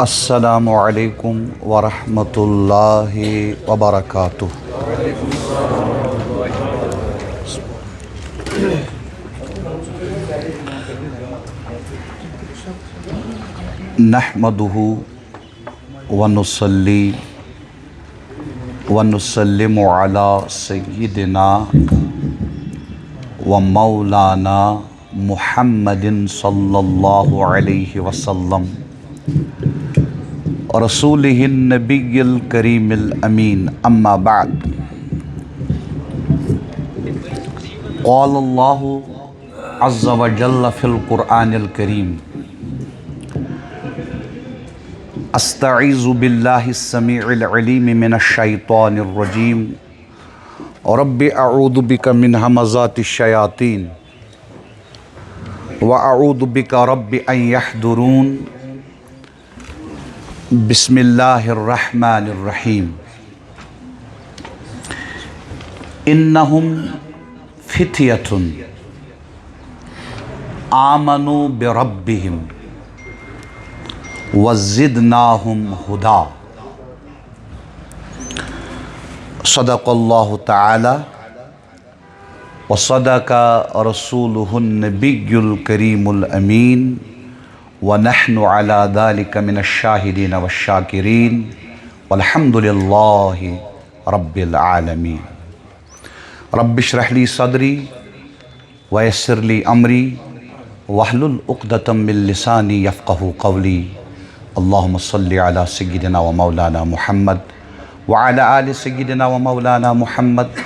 السلام علیکم ورحمۃ اللہ وبرکاتہ۔ نحمدہ ونصلی ونسلم علی سیدنا و مولانا محمد صلی اللہ علیہ وسلم رسولہ النبی الکریم الامین، اما بعد۔ قال اللہ عز وجل فی القرآن الکریم: استعیذ باللہ السمیع العلیم من الشیطان الرجیم، رب اعوذ بک من ہمزات الشیاطین واعوذ بک رب ان یحضرون۔ بسم اللہ الرحمن الرحیم۔ انہم فتیۃ آمنوا بربہم وزدناہم ہدی۔ صدق اللہ تعالی وصدق رسولہ النبی الکریم الامین، ونحن علی ذلک من الشاہدین والشاکرین، والحمد للہ رب العالمین۔ رب اشرح لی صدری ویسر لی امری واحلل عقدۃ من لسانی یفقہوا قولی۔ اللہم صلی علی سیدنا و مولانا محمد وعلی آل سیدنا و مولانا محمد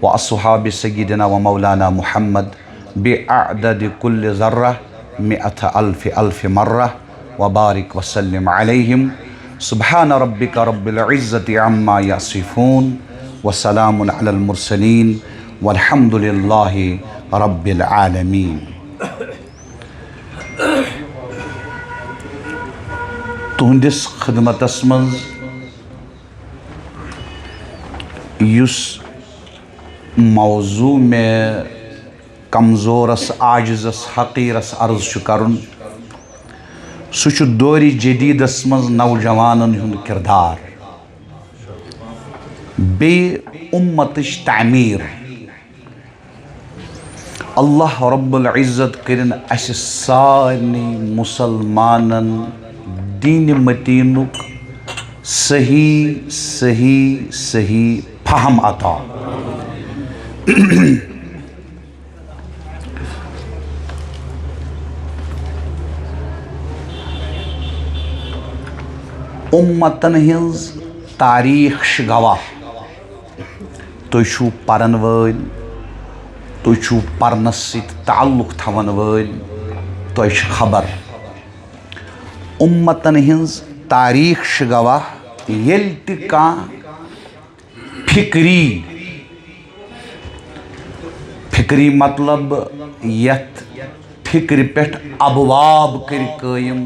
واصحاب سیدنا و مولانا محمد بعدد کل ذرہ مئة الف مرہ، وبارک وسلم علیہم۔ سبحان ربک رب العزت عما یصفون، وسلام علی المرسلین، والحمد للہ رب العالمین۔ تہندس خدمتس منز یس موضوع میں کمزورس، عاجزس، حقیرس عرض کرن، سہ دور جدیدس منز نوجوانن ہند کردار بی امتش تعمیر۔ اللہ رب العزت کرن اس سارنی مسلمانن دین متینک صحیح صحیح صحیح فہم عطا۔ امتن ہنز تاریخ گواہ۔ تُہۍ چھُو پرن وٲلۍ، تُہۍ چھُو پرنس سۭتۍ تعلق تھاون وٲلۍ، تۄہہِ چھِ خبر امتن ہنز تاریخ چھِ گواہ۔ ییٚلہِ تہِ کانٛہہ فکری مطلب یتھ فکرِ پٮ۪ٹھ ابواب کٔرۍ قٲیِم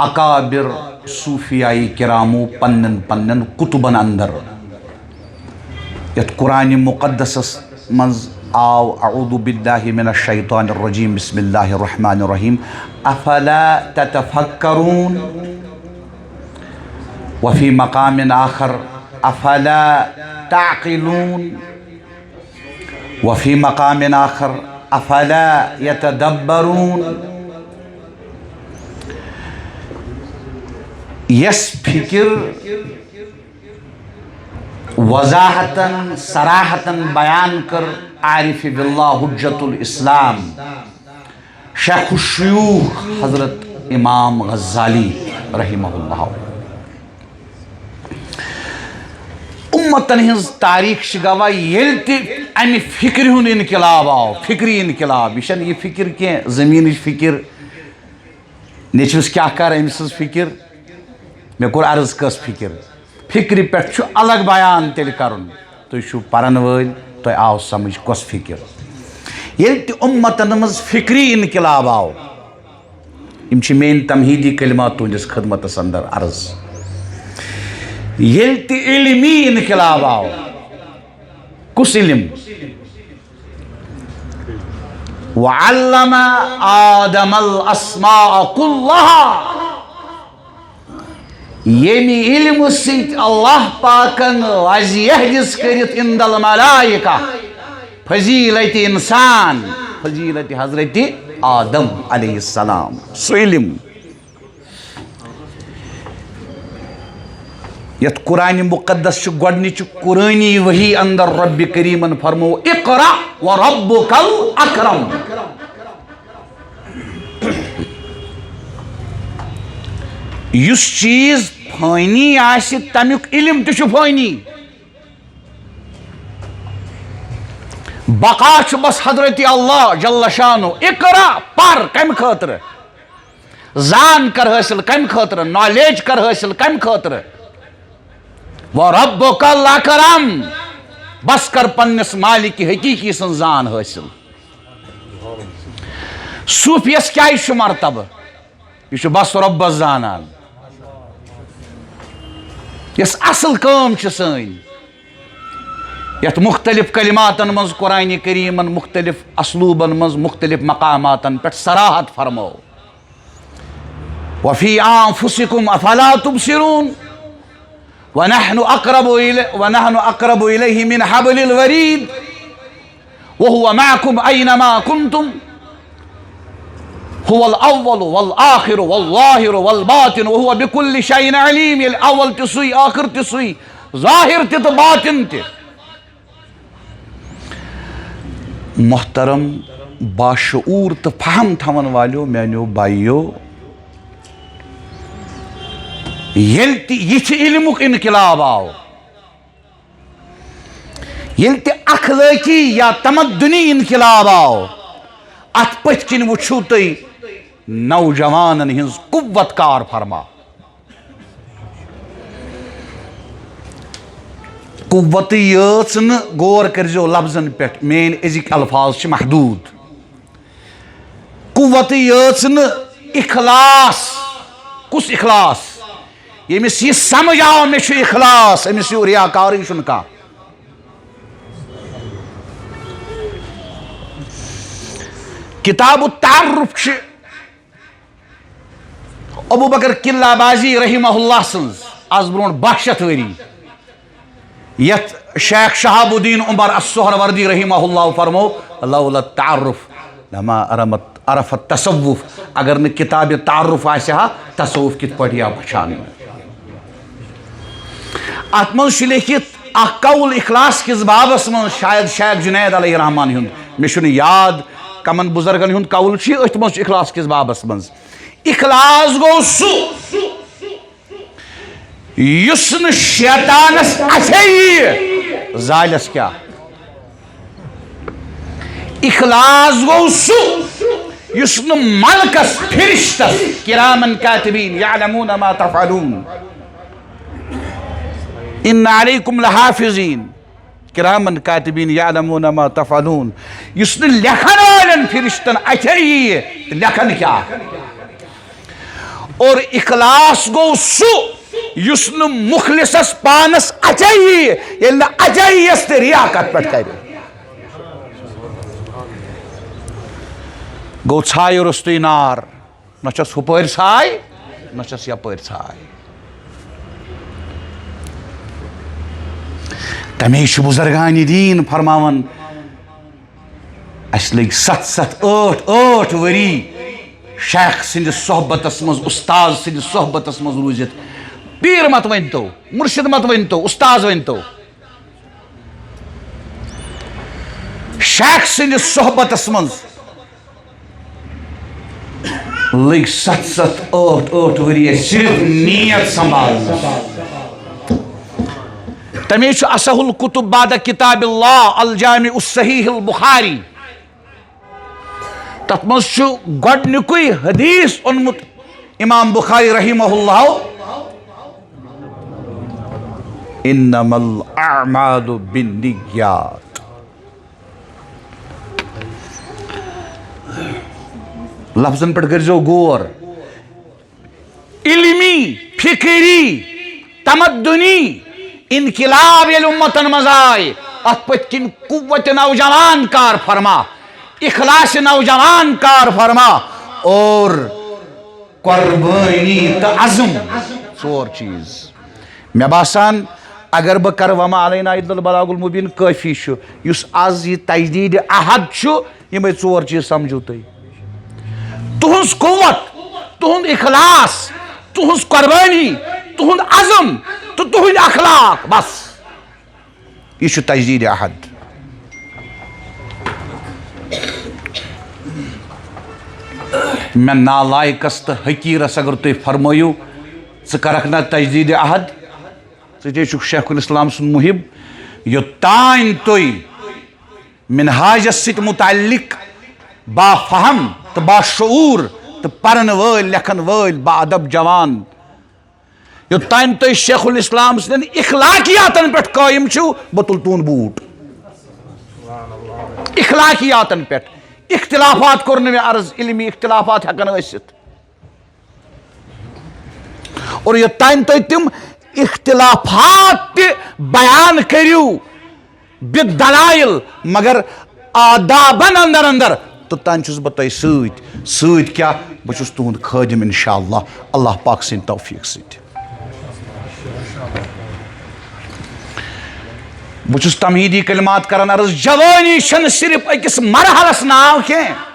اکابر صوفیائی کرامو پنن پنن کتبن اندر، یت قرآن مقدسس منز آو: اعوذ باللہ من الشیطان الرجیم، بسم اللہ الرحمن الرحیم، افلا تتفکرون۔ وفی مقام آخر: افلا تعقلون۔ وفی مقام آخر: افلا یتدبرون۔ یس فکر وضاحتاً صراحتاً بیان کر عارف باللہ حجت الاسلام شیخ الشیوخ حضرت امام غزالی رحمہ اللہ۔ امتن ہنز تاریخ چھ گواہ ییٚلہِ تہِ امہِ فکرِ ہُنٛد انقلاب آو، فکری انقلاب۔ یہ چھنہٕ یہ فکر کینٛہہ زمینٕچ فکر، نیچوِس کیٛاہ کر أمۍ سٕنٛز فکر، مےٚ کوٚر عرض کس فکر۔ فکرِ پٮ۪ٹھ چھُ الگ بیان تیٚلہِ کرُن۔ تُہۍ چھُو پرن وٲلۍ، تۄہہِ آو سمجھ کۄس فکر۔ ییٚلہِ تہِ اُمتن منٛز فکری انقلاب آو، یِم چھِ میٲنۍ تمہیدی کلمات تُہنٛدِس خدمتس اندر عرض۔ ییٚلہِ تہِ علمی انقلاب آو، کُس علم؟ وعلم آدم الاسماء كلها، یمی علم سیت اللہ پاکن وزیحجز کرت اند الملائکہ فضیلت انسان فضیلت حضرت آدم علیہ السلام سو علم یت قرآن مقدس گۄڈنِچ قرآنی وحی اندر رب کریمن فرمو اقرأ وربک الاکرم یس چیز فانی آسہِ تمیُک علم تہِ چھُ فانی بقا چھُ بس حضرت اللہ جل شانو اقرا پر کمہِ خٲطرٕ زان کر حٲصِل کمہِ خٲطرٕ نالیج کر حٲصِل کمہِ خٲطرٕ وَرَبُّكَ الْأَكْرَمُ بس کر پننس مالک حقیقی سن زان حٲصِل صوفیس کیٛازِ چھُ مرتبہ یہِ چھُ بس رۄبس زانان یس اصل کٲم چھِ سٲنۍ یتھ مختلف کلماتن منٛز قرآنِ کریٖمن مختلف اسلوٗبن منٛز مختلف مقاماتن پٮ۪ٹھ صراحت فرمو وفی انفسکم افلا تبصرون ونحن اقرب الیہ من حبل الورید وهو معكم اينما كنتم هو الاول والآخر والظاہر والباطن وهو بكل شيء علیم ییٚلہِ اول تہِ سُے آخر تہِ سُے ظاہر تہِ تہٕ باطن تہِ محترم باشعور تو فہم تھون والیو میانیو بائیو یل تہ علمک انقلاب آو یل تہ اخلاقی یا تمدنی انقلاب آو ات پتھ کن وچھو تھی نوجوانن ہنز قوت کار فرما قوت یٲژ نہٕ غور کرزو لفظن پٮ۪ٹھ مین أزِکۍ الفاظ چھِ محدوٗد قوت یٲژ نہٕ اخلاص کُس اخلاص ییٚمِس یہِ سمجھ آو مےٚ چھُ اخلاص أمِس ہیوٗ رِیاکارٕے چھُنہٕ کانٛہہ کتاب التعرف چھِ ابو بکر قلعہ بازی رحمہ اللہ سٕنٛز آز برونٛٹھ 12 شیٚتھ ؤری یت شیخ شہاب الدین عمر السہروردی رحمہ اللہ فرمو لولا التعرف لما عرفت تصوف اگر نہ کتاب تعارف آسہِ ہا تصوف کت پٲٹھۍ یا پہچان ات منٛز چھُ لیکھِتھ اکھ قول اخلاص کِس بابس منٛز شاید شیخ جنید علیہ رحمان ہُنٛد مےٚ چھُنہٕ یاد کمن بزرگن ہُنٛد قول چھُ أتھۍ منٛز چھُ اخلاص کِس بابس منٛز اخلاص گوٚو سُہ یُس نہٕ شیطانس اَتھے یِیہِ زالس کیٛاہ اخلاص گوٚو سُہ یُس نہٕ ملکس فرشتس کرامن کاتبین یعلمون ما تفعلون ان علیکم لحافظین کرامن کاتبین یعلمون ما تفعلون یُس نہٕ لیکھن والٮ۪ن فرشتن اَتھے یِیہِ تہٕ لیکھن کیٛاہ اور اخلاص گوٚو سُہ یُس نہٕ مخلصس پانس اَتھے یِیہِ ییٚلہِ نہٕ اَتھے یِیَس تہٕ رِیاکت پٮ۪ٹھ کرِ گوٚو ژھایہِ روٚستُے نار نہ چھس ہُپٲرۍ ژھاے نہ چھس یپٲرۍ ژھاے تمے چھُ بُزرگانہِ دیٖن فرماوان اَسہِ لٔگۍ 7-8 ؤری شیخ سٕنٛدِس صحبتس منٛز اُستاد سٕنٛدِس صحبتس منٛز روٗزِتھ پیٖر مت ؤنۍتو مُرشِد مت ؤنۍتو اُستاد ؤنۍتو شیخ سٕنٛدِس صحبتس منٛز لٔگۍ 7-8 ؤری اَسہِ صرف نیت سنبھالنس تمے چھُ اصح الکتب بعد کتاب اللہ الجامع الصحیح البخاری تتھ منٛز چھُ گۄڈنیُکُے حدیث اوٚنمُت امام بخاری رحمہ اللہ انما الاعمال بالنیات لفظن پٮ۪ٹھ کٔرۍزیو غور علمی فکری تمدنی انقلاب ییٚلہِ اُمتن منٛز آے اتھ پٔتۍ کِنۍ قوت نوجوان کار فرما اخلاص نوجوان کار فرما اور قربانی تہٕ عزم ژور چیز مےٚ باسان اگر بہٕ کر وما علینا الا البلاغ المبین کٲفی چھُ یُس آز یہِ تجدیٖدِ عہد چھُ یِمے ژور چیٖز سمجھو تُہۍ تُہنٛز قوت تُہنٛد اخلاص تُہنٛز قۄربٲنی تُہنٛد عزم تہٕ تُہنٛدۍ اخلاق بس یہ چھُ تجدیٖدِ عہد مےٚ نالائقس تہٕ حقیٖرس اگر تُہۍ فرمٲیِو ژٕ کرکھ نا تجدیٖدِ عہد ژٕ تے چھُکھ شیخ الاسلام سُنٛد محب یوٚتانۍ تُہۍ منہاجس سۭتۍ متعلق بافہم تہٕ باشعوٗر تہٕ پرن وٲلۍ لیکھن وٲلۍ با ادب جوان یوٚتانۍ تُہۍ شیخ الاسلام سٕنٛدٮ۪ن اخلاقیاتن پٮ۪ٹھ قٲیِم چھِو بہٕ تُلہٕ تُہُنٛد بوٗٹ اخلاقیاتن پٮ۪ٹھ اختلافات کوٚر نہٕ مےٚ عرض علمی اختلافات ہٮ۪کن ٲسِتھ اور یوٚتانۍ تُہۍ تِم اختلافات تہِ بیان کٔرِو بدلائل مگر آدابن اندر اندر توٚتانۍ چھُس بہٕ تۄہہِ سۭتۍ سۭتۍ کیٛاہ بہٕ چھُس تُہُنٛد خٲدِم انشاء اللہ اللہ پاک سٕنٛدِ توفیٖق سۭتۍ بہٕ چھُس تمہیٖدی کلمات کران عرض جوٲنی چھنہٕ صرف أکِس مرحلس ناو کینٛہہ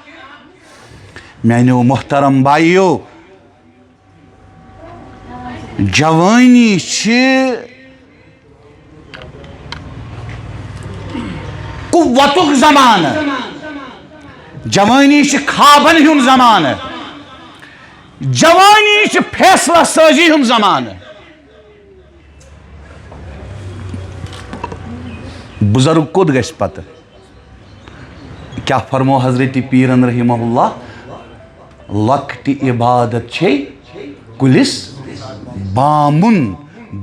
میانیو محترم بایِیو جوٲنی چھِ قوتُک زمانہٕ جوٲنی چھِ خوابن ہُنٛد زمانہٕ جوٲنی چھِ فیصلہ سٲزی ہُنٛد زمانہٕ بزرگ کوٚت گژھِ پتہٕ کیٛاہ فرمو حضرت پیٖرن رحمہ اللہ لۄکٹہِ عبادت چھے کُلِس بامُن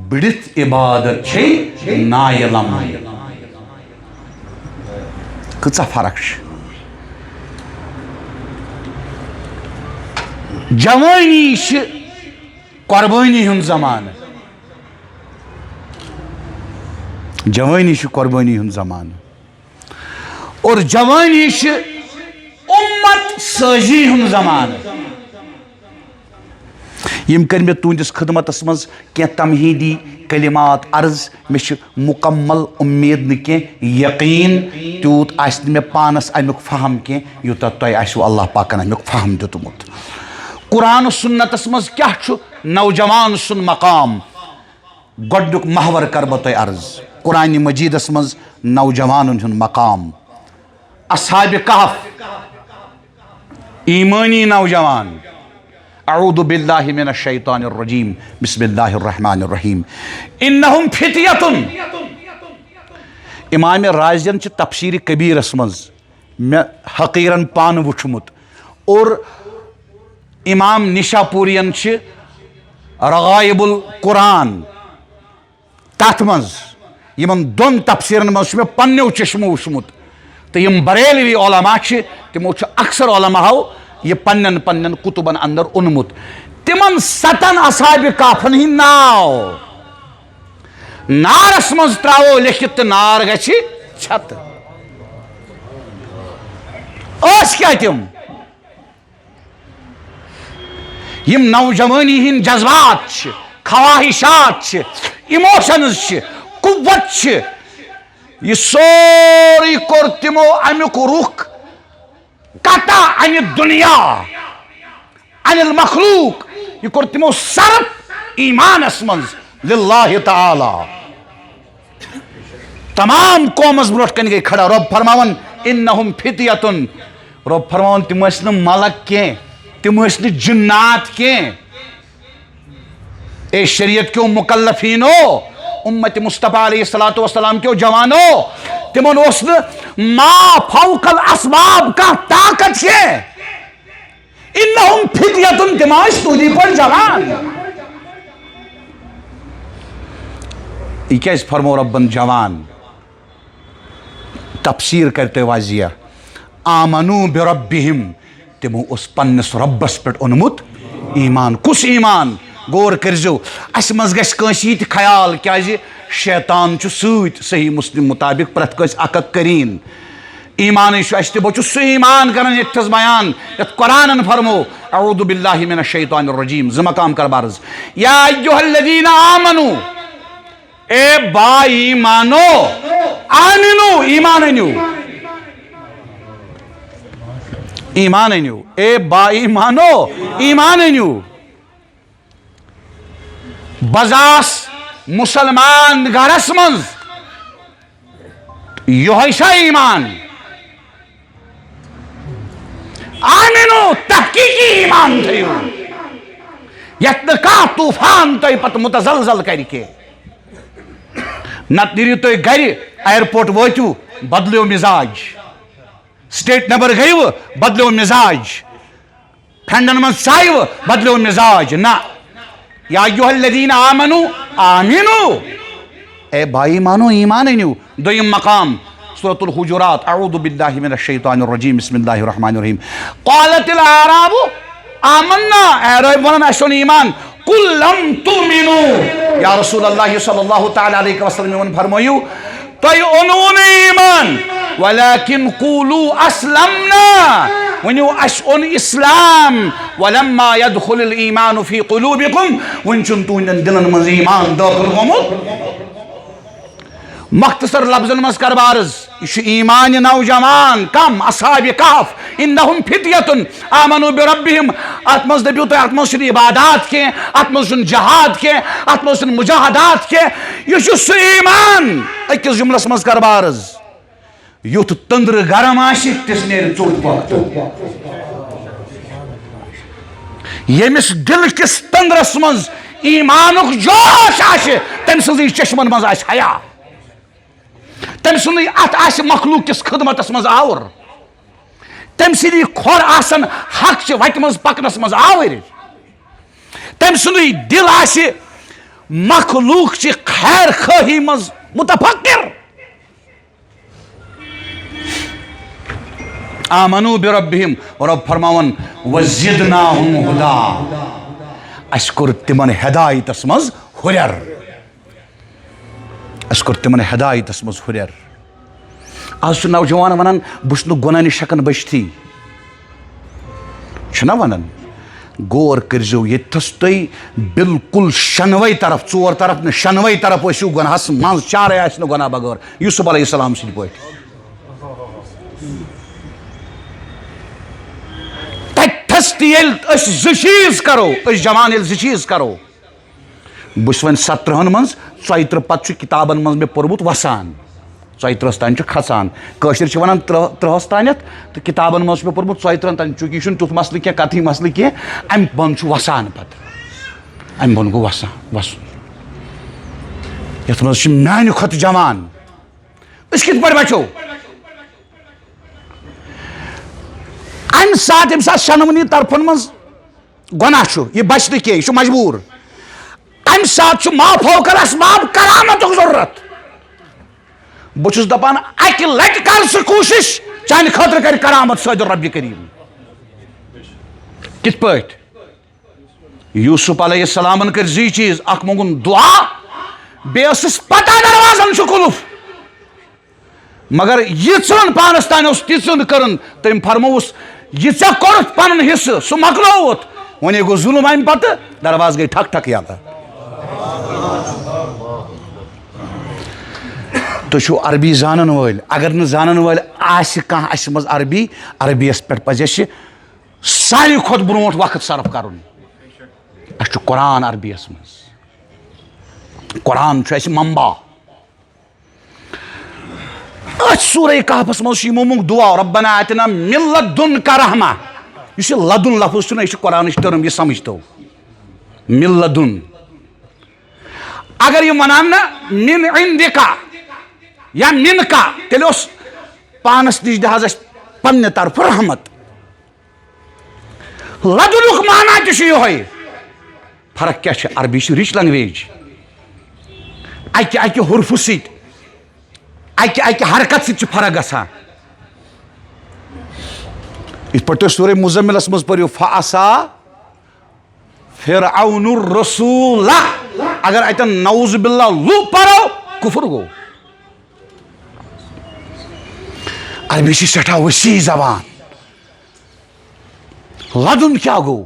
بٔڑِتھ عبادت چھے نایہِ لمُن کۭژاہ فرق چھِ جوٲنی چھِ قۄربٲنی ہُنٛد زمانہٕ جوٲنی چھِ قۄربٲنی ہُنٛد زمانہٕ اور جوٲنی چھِ اُمت سٲزی ہُنٛد زمانہٕ یِم کٔرۍ مےٚ تُہنٛدِس خدمتس منٛز کینٛہہ تمہیٖدی کلمات عرض مےٚ چھِ مُکمل اُمید نہٕ کینٛہہ یقیٖن تیوٗت آسہِ نہٕ مےٚ پانس امیُک فہم کینٛہہ یوٗتاہ تۄہہِ آسِوٕ اللہ پاکن امیُک فہم دیُتمُت قرآن سُنتس منٛز کیٛاہ چھُ نوجوان سُنٛد مقام گۄڈنیُک محور کرٕ بہٕ تۄہہِ عرض قرآنِ مجیٖدس منٛز نوجوانن ہُنٛد مقام اصحابِ کہف ایمٲنی نوجوان اعوذ باللہ من الشیطان الرجیم بسم اللہ الرحمن الرحیم انہم فتیتن امام رازین چھِ تفسیٖرِ کبیٖرس منٛز مےٚ حقیٖرن پانہٕ وٕچھمُت اور امام نشاپوٗرین چھِ رغائب القرآن تتھ منٛز یِمن دۄن تفسیٖرن منٛز چھُ مےٚ پننیو چشمو وٕچھمُت تہٕ یِم بریلوی علما چھِ تِمو چھُ اکثر علماہو یہ پنن پنن کتبن اندر اونمُت تمن 7 اصحابِ کہفن ہٕنٛدۍ ناو نارس منٛز تراوو لیکھِتھ تہٕ نار گژھِ چھتہٕ ٲسۍ کیٛاہ تِم یِم نوجوٲنی ہٕنٛدۍ جذبات چھِ خواہشات چھِ اِموشنز چھِ قوت چھِ یہ سورُے کوٚر تِمو امیُک رُخ قطع انہِ دُنیا انِ المخلوق یہ کوٚر تِمو صرف ایمانس منٛز للہ تعالیٰ تمام قومس برونٛٹھ کنہِ گٔے کھڑا رۄب فرماون انہم فتیتن رۄب فرماون تِم ٲسۍ نہٕ ملک کینٛہہ تِم ٲسۍ نہٕ جِنات کینٛہہ اے شریعت کیو مکلفیٖنو اُمت مصطفیٰ علیہ الصلوٰۃ والسلام کیو جوانو تِمن اوس نہٕ ما فوق الاسباب کانٛہہ طاقت کینٛہہ انہم فتیتن تِم ٲسۍ تُہنٛدی پٲٹھۍ جوان یہ کیٛازِ فرمو رۄبن جوان تفسیٖر کرِ تُہۍ واضح آمنو بربہم تِمو اوس پننِس رۄبس پٮ۪ٹھ اوٚنمُت ایمان کُس ایمان غور کٔرزیو اسہِ منٛز گژھِ کٲنٛسہِ یہِ تہِ خیال کیٛازِ شیطان چھُ سۭتۍ صحیح مسلم مطابق پرٛٮ۪تھ کٲنٛسہِ اکھ اکھ قریٖن ایمان بہت سہ ایمان کران یتھس بیان یت قرآن فرمو اعوذ باللہ من الشیطان الرجیم زٕ مقام کر بارز یا ایھا الذین آمنو اے با ایمانو آمنو ایمان انیو ایمان انیو اے با ایمانو ایمان انیو بزاس مسلمان گھرس منز یہوے چھا ایمان آمنو تحقیقی ایمان تھیو یت نہ کانٛہہ طوفان تۄہہِ پتہٕ متزلزل کر کے نت نیرِو تُہۍ گرِ ایرپورٹ وٲتِو بدلیو مزاج سٹیٹ نٮ۪بر گٔیوٕ بدلیو مزاج فرینڈن منٛز ژایوٕ بدلیو مزاج نہ یا ایھا الذین آمنو آمنو اے بھائی مانو ایمان انیو دویم مقام سورة الحجرات اعوذ باللہ من الشیطان الرجیم بسم اللہ الرحمن الرحیم قالت الاعراب آمنا اعراب ونن اسن ایمان قل لم تؤمنوا یا رسول اللہ صلی اللہ تعالی علیہ وسلم ون فرمایو تۄہہِ اوٚنوُ نہٕ ایمان ولكن قولوا اسلمنا ونیو اس اون اسلام ولما يدخل الايمان في قلوبكم ون چھُنہٕ تُہنٛدٮ۪ن دلن منٛز ایمان دٲخل گوٚمُت مختصر لفظن مز کر بارز یہ ایمان نوجوان کم اصحاب کہف انہم فتیتن آمنوا بربہم ات مز دپیو تو ات مز عبادات کی ات مز جہاد کی ات مز مجاہدات کی یہ سہ ایمان اکس جملس مز کر بارز یوت تندر گرم آشی تس نیر ژوٚٹ وقت یمس دل کس تندرس مز ایمانک جوش آشی تم سنزی چشمن مز آشی حیا تم سنی ات آس مخلوق کس خدمتس مز آور تم سنی کھور آسن حق چہ وتہ مز پکنس مز آور تم سنی دل آس مخلوق چہ خیر خواہی مز متفکر آمنوا بربہم رب فرماون وزدناہم ہدا اس کور تمن ہدایتس مز ہریر اس کور تمن ہدایتس مز ہریر آج نوجوان ونان بہس نہ گناہ نش ہکان بچتھی چھنا ونان غور کرزو یتھس تُہۍ بالکل شنوے طرف ژور طرف نہ شنوے طرف ٲسِو گناہس منٛز چارے آسہِ نہٕ گناہ بغٲر یوسف علیہ السلام سٕنٛدۍ پٲٹھۍ تتھس تہِ ییٚلہِ أسۍ زٕ چیٖز کرو أسۍ جوان ییٚلہِ زٕ چیٖز کرو بہٕ چھُس وۄنۍ 17 منٛز 34 پتہٕ چھُ کتابن منٛز مےٚ پوٚرمُت وسان 34 تانۍ چھُ کھسان کٲشِر چھِ ونان 3 تانٮ۪تھ تہٕ کتابن منٛز چھُ مےٚ پوٚرمُت 34 تانۍ چوٗنٛکہِ یہِ چھُنہٕ تیُتھ مسلہٕ کینٛہہ کتھٕے مسلہٕ کینٛہہ امہِ بۄن چھُ وسان پتہٕ امہِ بۄن گوٚو وسُن یتھ منٛز چھِ میانہِ کھۄتہٕ جوان أسۍ کِتھ پٲٹھۍ بچو امہِ ساتہٕ ییٚمہِ ساتہٕ شنونی طرفن منٛز گۄناہ چھُ یہِ بچہِ نہٕ کینٛہہ یہِ چھُ مجبوٗر امہِ ساتہٕ چھُ مافوقل اسباب کرامتُک ضروٗرت بہٕ چھُس دپان اکہِ لٹہِ کر ژٕ کوٗشش چانہِ خٲطرٕ کرِ کرامت صٲدر ربِ کریٖم کِتھ پٲٹھۍ یوسف علیہ السلامن کٔرۍ زٕے چیٖز اکھ مونگُن دعا بیٚیہِ ٲسٕس پتہ دروازن چھُ قُلف مگر یہِ ژھٕن پانس تانۍ اوس تِژھ کٔرٕن تٔمۍ فرمووُس یہِ ژےٚ کوٚرُتھ پنُن حصہٕ سُہ مۄکلووُتھ وۄنۍ گوٚو ظُلم امہِ پتہٕ درواز گٔے ٹھک ٹھک یلہٕ تُہۍ چھِو عربی زانن وٲلۍ اگر نہٕ زانن وٲلۍ آسہِ کانٛہہ اسہِ منٛز عربیس پٮ۪ٹھ پزِ اسہِ ساروی کھۄتہٕ برونٛٹھ وقت صرف کرُن اسہِ چھُ قرآن عربیس منٛز قرآن چھُ اسہِ منبع أتھۍ سورہ کہفس منٛز چھُ یِمو مونگ دعا ربنا آتنا من لدنک رحمہ یُس یہِ لدُن لفظ چھُنہ یہِ چھُ قرآنٕچ ٹٔرٕم یہِ سمجھ تو من لدن اگر یہِ ونان نہ من عندک یا منکا تیٚلہِ اوس پانس نِش دِ حظ اسہِ پننہِ طرفہٕ رحمت لدنُک معنا تہِ چھُ یِہوے فرق کیٛاہ چھِ عربی چھِ رِچ لنگویج اکہِ حرفہٕ سۭتۍ اکہِ حرکت سۭتۍ چھِ فرق گژھان یِتھ پٲٹھۍ تُہۍ سورہ مزملس منٛز پٔرِو فعصا فرعون الرسول اگر اتٮ۪ن نعوذ باللہ لُہ پرو کُفر گوٚو عربی چھ سٹھا وسیع زبان. لدن کیا گو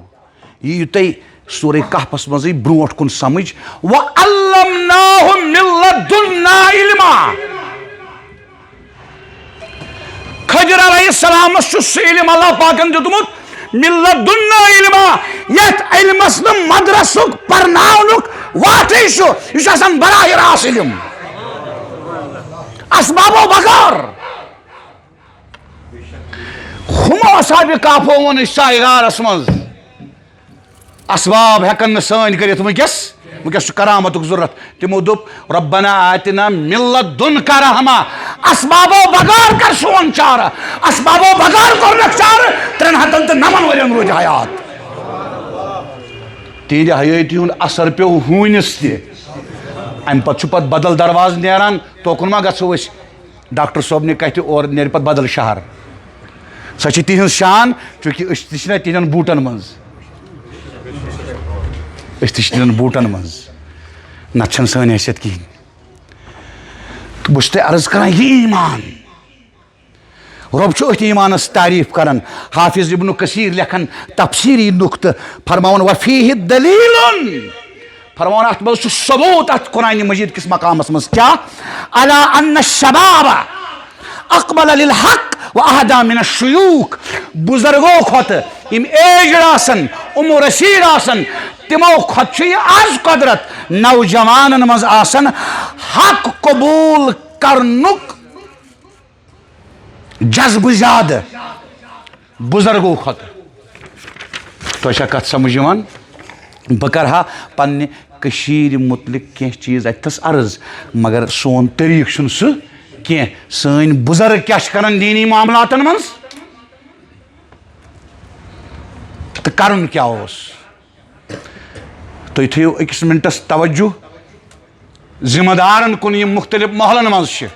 یہ تھی سورہ کہفس مزے بروٹ کن سمجھ. وَعَلَّمْنَاهُ مِن لَدُنَّا عِلْمًا. خضر علیہ السلام سہ علم اللہ پاکن دیتمت من لدنَّا عِلْمًا. یت علمس مدرسک پرناونک واٹے یہ آسان براہ راست علم اسبابو بغیر. ہمو اصحاب کہفو ون سایہ غارس مز اسباب ہیکن سن کرت ونکس کرامتک ضرورت. تمو دپ ربنا آتنا من لدنک رحمہ. اسبابو بغیر کر سون چارہ اسبابو بغیر کرنک چارہ 309 ورین روز حیات. تہندِ حیاتی ہند اثر پیو ہونس تہ. ام پتہ پت بدل درواز نیران توکن ما گژھو اس ڈاکٹر صٲبنہِ کتھِ اور نیرِ پتہ بدل شہر. سۄ چھِ تِہنٛز شان چونکہ أسۍ تہِ چھِنہ تِہنٛدٮ۪ن بوٗٹن منٛز أسۍ تہِ چھِ تِہنٛدٮ۪ن بوٗٹن منٛز نتہٕ چھنہٕ سٲنۍ حیثیت کِہیٖنۍ. تہٕ بہٕ چھُس تۄہہِ عرض کران یہِ ایٖمان رۄب چھُ أتھۍ ایٖمانس تعریٖف کران. حافظ ابن کثیٖر لیکھان تفسیٖری نُقطہٕ فرماوان وفیٖہ دلیٖلٌ. فرماوان اتھ منٛز چھُ ثبوٗت اتھ قرآنِ مجیٖد کِس مقامس منٛز کیٛاہ علی ان الشباب اقبل للحق واہدا من الشیوخ. بزرگو کھۄت یِم ایجڈ آسن عمر رسیٖد آسن تمو کھۄت چھُ یہِ آز قدرت نوجوانن منٛز آسن حق قبوٗل کرنُک جذبہٕ زیادٕ بزرگو کھۄتہٕ. تۄہہِ چھا کتھ سمجھ یِوان؟ بہٕ کرٕ ہا پننہِ کٔشیٖرِ متعلق کینٛہہ چیٖز اتتھس عرض مگر سون طریٖقہٕ چھُنہٕ سُہ کینٛہہ. سٲنۍ بزرگ کیٛاہ چھِ کران دیٖنی معاملاتن منٛز تہٕ کرُن کیٛاہ اوس. تُہۍ تھٲیِو أکِس مِنٹس توجہ. ذمہٕ دارن کُن یِم مختلف محلن منٛز چھِ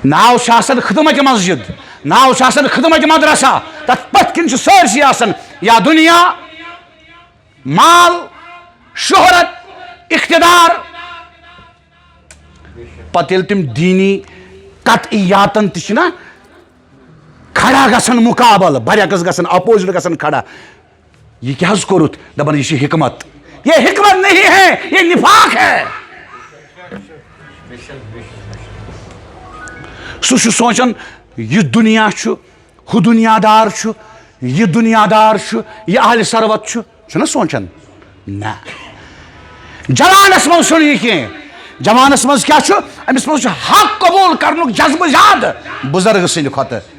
ناو چھُ آسان خدمت مسجد ناو چھُ آسان خدمت مدرسہ تتھ پتھ کِنۍ چھُ سٲرسٕے آسان یا دُنیا مال شہرت اقتدار. پتہٕ ییٚلہِ تِم دیٖنی قطعیاتن تہِ چھِنہ کھڑا گژھان مقابل برعکس گژھان اپوزٹ گژھان کھڑا. یہ کیا حض کوٚرُتھ دپان یہ چھِ حکمت. یہ حکمت نہیں ہے یہ نفاق ہے. سُہ چھُ سونچان یہ دنیا چھُ ہُہ دنیا دار چھُ یہ دنیا دار چھُ یہ اہلِ ثروت چھُنہ سونچان. نہ جوانس منٛز چھُنہٕ یہِ کینٛہہ. جوانس منٛز کیٛاہ چھُ أمِس منٛز چھُ حق قبوٗل کرنُک جذبہٕ زیادٕ بُزرگ سٕنٛدِ کھۄتہٕ.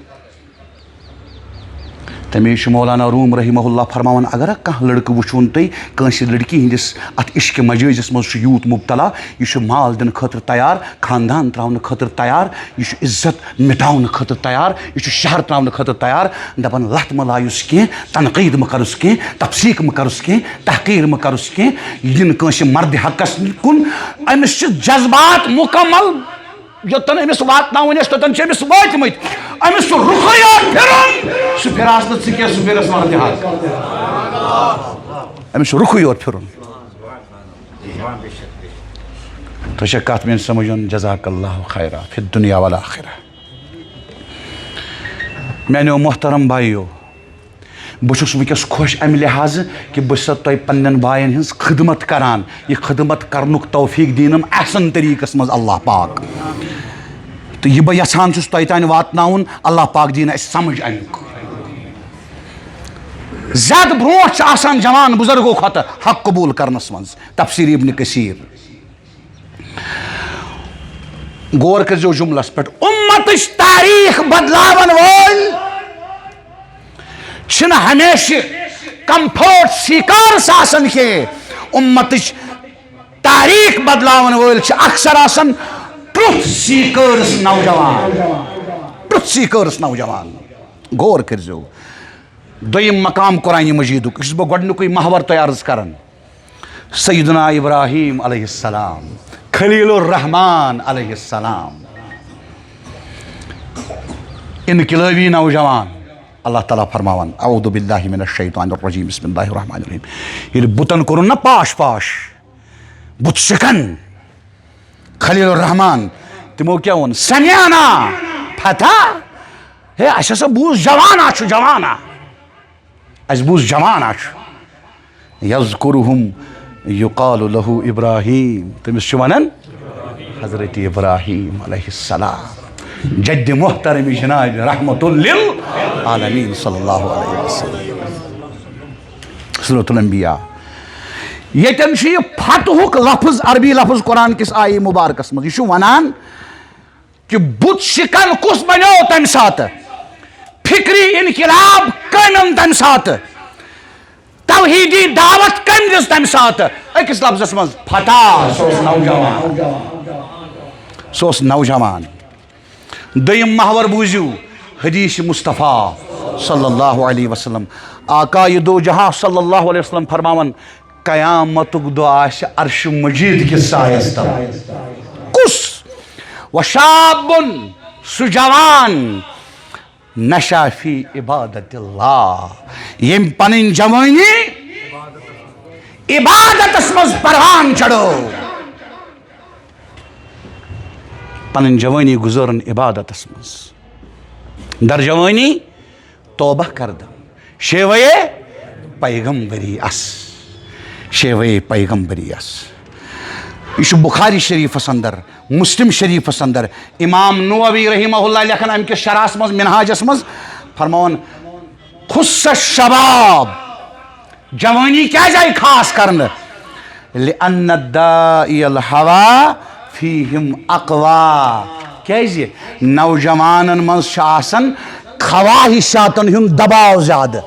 تمے چھُ مولانا روم رحمہ اللہ فرماوان اگر کانٛہہ لڑکہٕ وٕچھون تُہۍ کٲنٛسہِ لڑکی ہِنٛدِس اتھ عشقِ مجٲزِس منٛز چھُ یوٗت مُبتلا یہِ چھُ مال دِنہٕ خٲطرٕ تیار خاندان ترٛاونہٕ خٲطرٕ تیار یہِ چھُ عزت مٹاونہٕ خٲطرٕ تیار یہِ چھُ شہر ترٛاونہٕ خٲطرٕ تیار. دپان لتھ مہ لایُس کینٛہہ تنقیٖد مہ کرُس کینٛہہ تفسیٖق مہ کرُس کینٛہہ تحقیٖر مہ کرُس کینٛہہ. یہِ نہٕ کٲنٛسہِ مرد حقس کُن أمِس چھِ جذبات مکمل یوٚتن أمِس واتناوٕنۍ ٲسۍ توٚتن چھِ أمِس وٲتمٕتۍ. أمِس چھُ رُخٕے یوت پھِرُن سُہ پھِراس نہٕ ژٕ کینٛہہ سُہ پھِرس مرد حق. أمِس چھُ رُخٕے یوت پھِرُن. تۄہہِ چھا کتھ میٲنۍ سمجھ یِوان؟ جزاک اللہ خیرا فی الدنیا والآخرہ. میانیو محترم بھایو بہٕ چھُس وٕنکیٚس خۄش امہِ لحاظہٕ کہِ بہٕ چھُسو تۄہہِ پننٮ۪ن بایَن ہٕنٛز خدمت کران. یہِ خدمت کرنُک توفیٖق دیٖنم احسن طریٖقس منٛز اللہ پاک. تہٕ یہِ بہٕ یژھان چھُس تۄہہِ تانۍ واتناوُن اللہ پاک دیٖن اَسہِ سمجھ امیُک. زیادٕ برونٛٹھ چھُ آسان جوان بُزرگو کھۄتہٕ حق قبوٗل کرنس منٛز. تفسیٖر ابن کثیٖر. غور کٔرۍزیو جملس پٮ۪ٹھ. اُمتٕچ تاریٖخ بدلاون وٲلۍ چھِنہٕ ہمیشہِ کمفٲٹ سیٖکٲرٕس آسان کینٛہہ. اُمتٕچ تاریٖخ بدلاون وٲلۍ چھِ اکثر آسان ٹرُتھ سیٖکٲرٕس نوجوان. ٹرُتھ سیٖکٲرٕس نوجوان. غور کٔرۍزیو. دوٚیِم مقام قرآنِ مجیٖدُک یہِ چھُس بہٕ گۄڈنیُکُے محور تۄہہِ عرض کران. سیدنا ابراہیم علیہ السلام خلیل الرحمان علیہ السلام انقلٲبی نوجوان. اللہ تعالیٰ فرماوان اعوذ باللہ من الشیطان الرجیم بسم اللہ الرحمن الرحیم. ییٚلہِ بُتن کوٚرُن نا پاش پاش بُت شِکن خلیل الرحمان تِمو کیٛاہ ووٚن سمیانا پتہ ہے اَسہِ ہسا بوٗز جوانا چھُ جوانا اَسہِ بوٗز جوانا چھُ یذکرہم یقال لہو ابراہیم تٔمِس چھُ وَنان حضرت ابراہیم علیہ السلام جد محترم جناب رحمت للعالمین صلی اللہ علیہ وسلم سورۃ الانبیاء ییٚتٮ۪ن چھُ یہِ فتحُک لفظ عربی لفظ قرآن کِس آیہِ مبارکس منٛز یہِ چھُ وَنان کہ بت شکن کس بنیو تم سات فکری انقلاب کم تم سات توحیدی دعوت کم دس تم سات اکس لفظس مز فتح سوس نوجوان دیم محور بوزیو حدیث مصطفیٰ صلی اللہ علیہ وسلم آقا دو جہاں صلی اللہ علیہ وسلم فرماون قیامتک دو آش عرش مجید کی سایس تل کس وشاب سجوان نشا فی عبادت اللہ یم پنن جوانی عبادت اسمز پروان چڑھو پنن جوانی گزارن عبادت اسمز در جوانی توبہ کردم شیوے پیغمبری اس شیوے پیغمبری اس یہ بخاری شریفس اندر مسلم شریفس اندر امام نووی رحمہ اللہ لکھن ام کس شرحس مز منہاجس مز فرماون خص الشباب جوانی کیا جائے خاص کرن لأن الدائی الہوا فیہم اقوا کیازِ نوجوانن مز آسان خواہشاتن ہند دباؤ زیادہ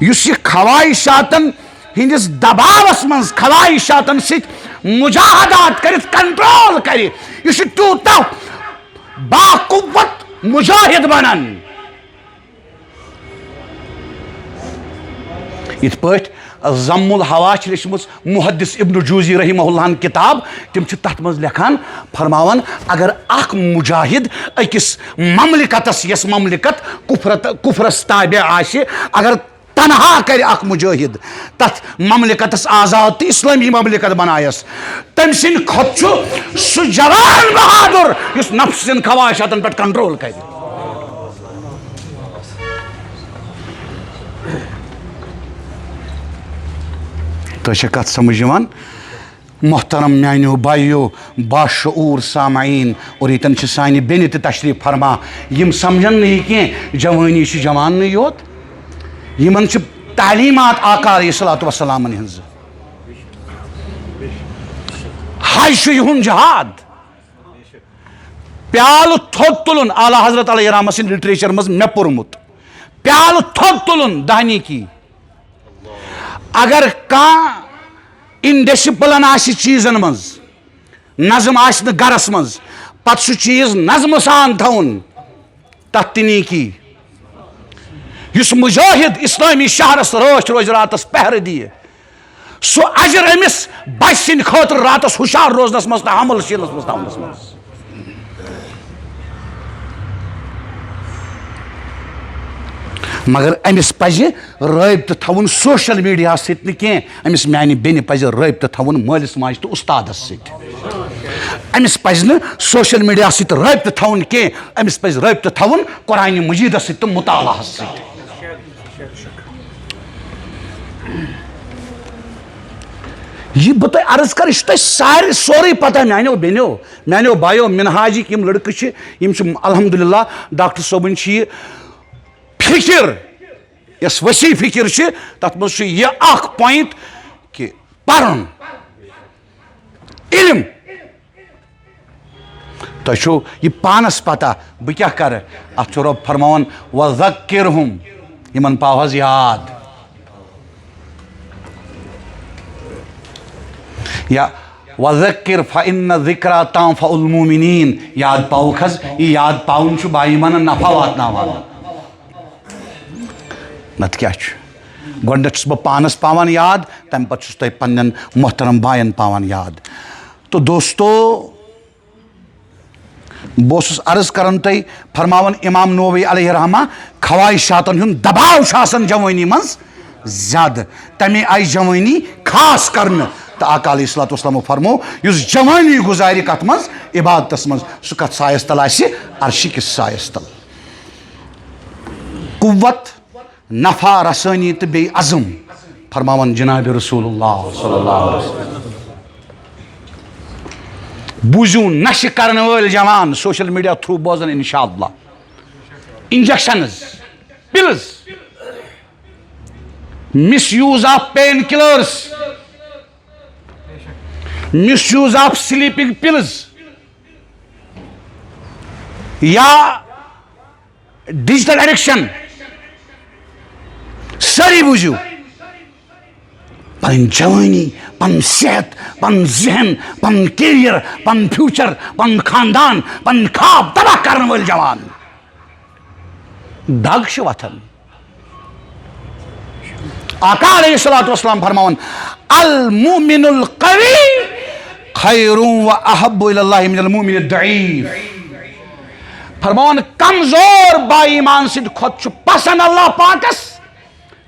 اس یہ خواہشاتن ہندس دباوس مز خواہشاتن ست مجاہدات کرت کنٹرول کری یہ تیوتہ باقوت مجاہد بنان یت پٲٹھۍ ضم الہوا چھ لیچھمٕژ محدث ابن جوزی رحمہ اللہ کتاب تم چھ تتھ مز لکھان فرماون اگر اخ مجاہد اکس مملکتس یس مملکت کفرس تابع آسہِ اگر تنہا کر اخ مجاہد تت مملکتس آزاد تو اسلامی مملکت بنایس تم سن کھت سہ جوان بہادر اس نفس سن خواہشاتن پہ کنٹرول کر تو کت سمجھ محترم میانو بائیو باشعور سامعین اور یتن سانہ بینہ تہ تشریف فرما یم سمجھن نہیں کی جوانی جوان یوت یمن چھ تعلیمات آقا علیہ الصلوۃ والسلام ہنز حج یہن جہاد پیال تھوت تلن اعلیٰ حضرت علیہ رحمہ سن لٹریچر مز میں پورمت پیال تھوت تلن دہنی کی اگر کان انڈسپلن آسی چیزن مز نظم آسہ گرس مز پتہ سہ چیز نظم سان تھون تت تنی کی اس مجاہد اسلامی شہرس رٲچھ روز راتس پہرٕ دِیہِ سُہ اجر أمِس بچہِ سٕنٛدِ خٲطرٕ راتس ہُشار روزنس منٛز تہٕ حمل شیٖنس منٛز تھاونس منٛز مگر أمِس پزِ رٲبطہٕ تھاوُن سوشل میڈیا سۭتۍ نہٕ کینٛہہ أمِس میانہِ بیٚنہِ پزِ رٲبطہٕ تھاوُن مٲلِس ماجہِ تہٕ اُستادس سۭتۍ أمِس پزِ نہٕ سوشل میڈیا سۭتۍ رٲبطہٕ تھاوُن کینٛہہ أمِس پزِ رٲبطہٕ تھاوُن قرآنِ مجیٖدس سۭتۍ تہٕ مطالعہس سۭتۍ یہ بہ تہ عرض کر یہ تہ سورے پتہ میانو بینو میانو بایو منہاجک یم لڑکہ یم الحمدللہ ڈاکٹر صوبن یہ فکر یس وسیع فکر تت مز یہ اخ پوائنٹ کہ پرن علم تہ یہ پانس پتہ بہ کیا کر ات رب فرماون وذکرہم یمن پاو حظ یاد یا وذکر فإن ذکرا تنفع المؤمنین یاد پاؤک حظ یہ یاد پاؤن چھ بائی من نفع واتناوان نت کیا گۄڈنیتھ چھُس بہٕ پانس پاوان یاد تمہِ پتہٕ چھُس تۄہہِ پننٮ۪ن محترم باین پاوان یاد تو دوستو بہٕ اوسُس عرض کران تۄہہِ فرماون امام نووی علیہ رحمہ خواہشاتن ہُنٛد دباو چھُ آسان جوانی منٛز زیادٕ تمے آیہِ جوانی خاص کرنہٕ تو آقا علیہ الصلوۃ والسلام فرمو یس جوانی گزارِ کت مز عبادتس مز سہ کت سایس تل آسہِ عرشِ کس سایس تل قوت نفع رسانی تو بی عزم فرماون جناب رسول اللہ صلی اللہ علیہ وسلم بوزو نشہ کرنے ول جوان سوشل میڈیا تھرو بوزن انشاءاللہ injections pills misuse of painkillers misuse of sleeping pills یا ڈیجیٹل ایڈکشن ساری بوزو پن جوانی پن صحت پن ذہن پن کیریئر پن فیوچر پن خاندان پن خواب تباہ کرنے ول جوان دگ وتھان آقا علیہ الصلوۃ والسلام فرماون المؤمن القوی خیر و احب الی اللہ من المؤمن الضعیف فرماون کمزور با ایمان سند کھت چھ پسند اللہ پاکس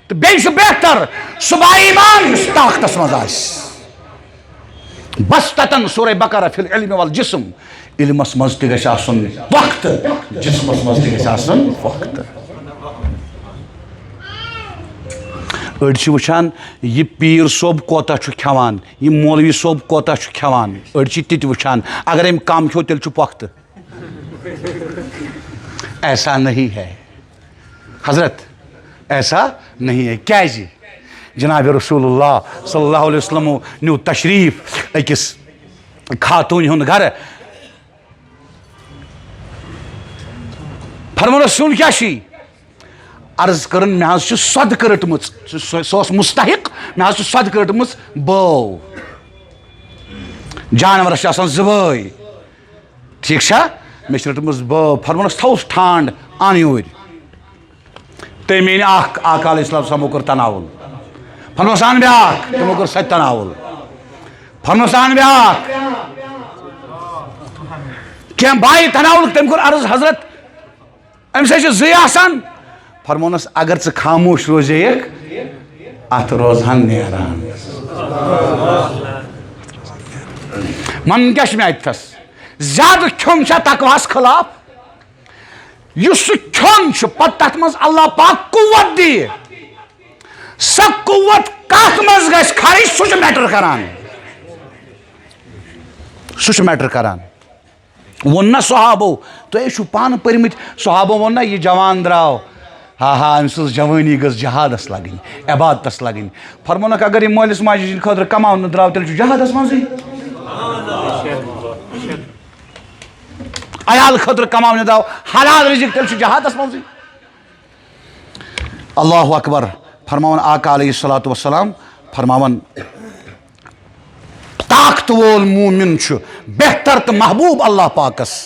تو بیس بہتر سہ با ایمان یس طاقتس مز آس بستتن سورہ بقرہ فی العلم والجسم علمس مز تہ گژھِ آسن وقت جسمس مز تہ گژھِ آسن وقت أڑ چھ وچھان یہ پیر صوب کوتاہ چھ کھیوان یہ مولوی صوب کوتاہ چھ کھیوان أڑ چھ تِتہِ وچھان اگر أمۍ کم کھیو تیٚلہِ چھُ پۄختہٕ ایسا نہیں ہے حضرت ایسا نہیں ہے کیازِ جناب رسول اللہ صلی اللہ علیہ وسلم نیو تشریف أکِس خاتون ہُنٛد گرٕ فرمونس سیُن کیاہ چھی عرض کرن مے حظ چھ صدقہ رٔٹمٕژ سہ مستحق مے حظ چھ صدقہ رٔٹمٕژ بٲو جانورس چھ آسان زٕ بٲے ٹھیک چھا مے چھ رٔٹمٕژ بٲو فرمونس تھوُس ٹھانڈ ان یوٗرۍ تٔمۍ أنۍ اکھ آقا علیہ الصلوۃ والسلامو کوٚر تناوُل فرمونس ان بیاکھ تِمو کوٚر سۄ تہِ تناوُل فرمونس ان بیاکھ کینٛہہ بایہِ تناوُل تٔمۍ کوٚر عرض حضرت أمِس ہے چھِ زٕے آسان فرمونس اگر ژٕ خاموش روزیکھ اتھ روزہن نیران من کیا چھ مےٚ اتتھس زیادٕ کھیوٚن چھا تقواہس خلاف یُس سُہ کھیوٚن چھُ پتہٕ تتھ منٛز اللہ پاک قوت دِیہِ سۄ قوت کتھ منٛز گژھِ خرٕچ سُہ چھُ میٹر کران سُہ چھُ میٹر کران ووٚن نا صحابو تُہۍ چھُو پانہٕ پٔرمٕتۍ صحابو ووٚن نا یہِ جوان درٛاو ہا ہا أمۍ سٕنٛز جوٲنی گٔژھ جہادس لگٕنۍ عبادتس لگٕنۍ فرمونکھ اگر یہِ مٲلِس ماجہِ ہِنٛدِ خٲطرٕ کماونہٕ درٛاو تیٚلہِ چھُ جہادس منٛزٕے عیال خٲطرٕ کماونہٕ درٛاو حلال رِزق تیٚلہِ چھُ جہادس منٛزٕے اللہ اکبر فرماون آقا علیہ الصلوۃ والسلام فرماون طاقت وول مومن چھُ بہتر تہٕ محبوب اللہ پاکس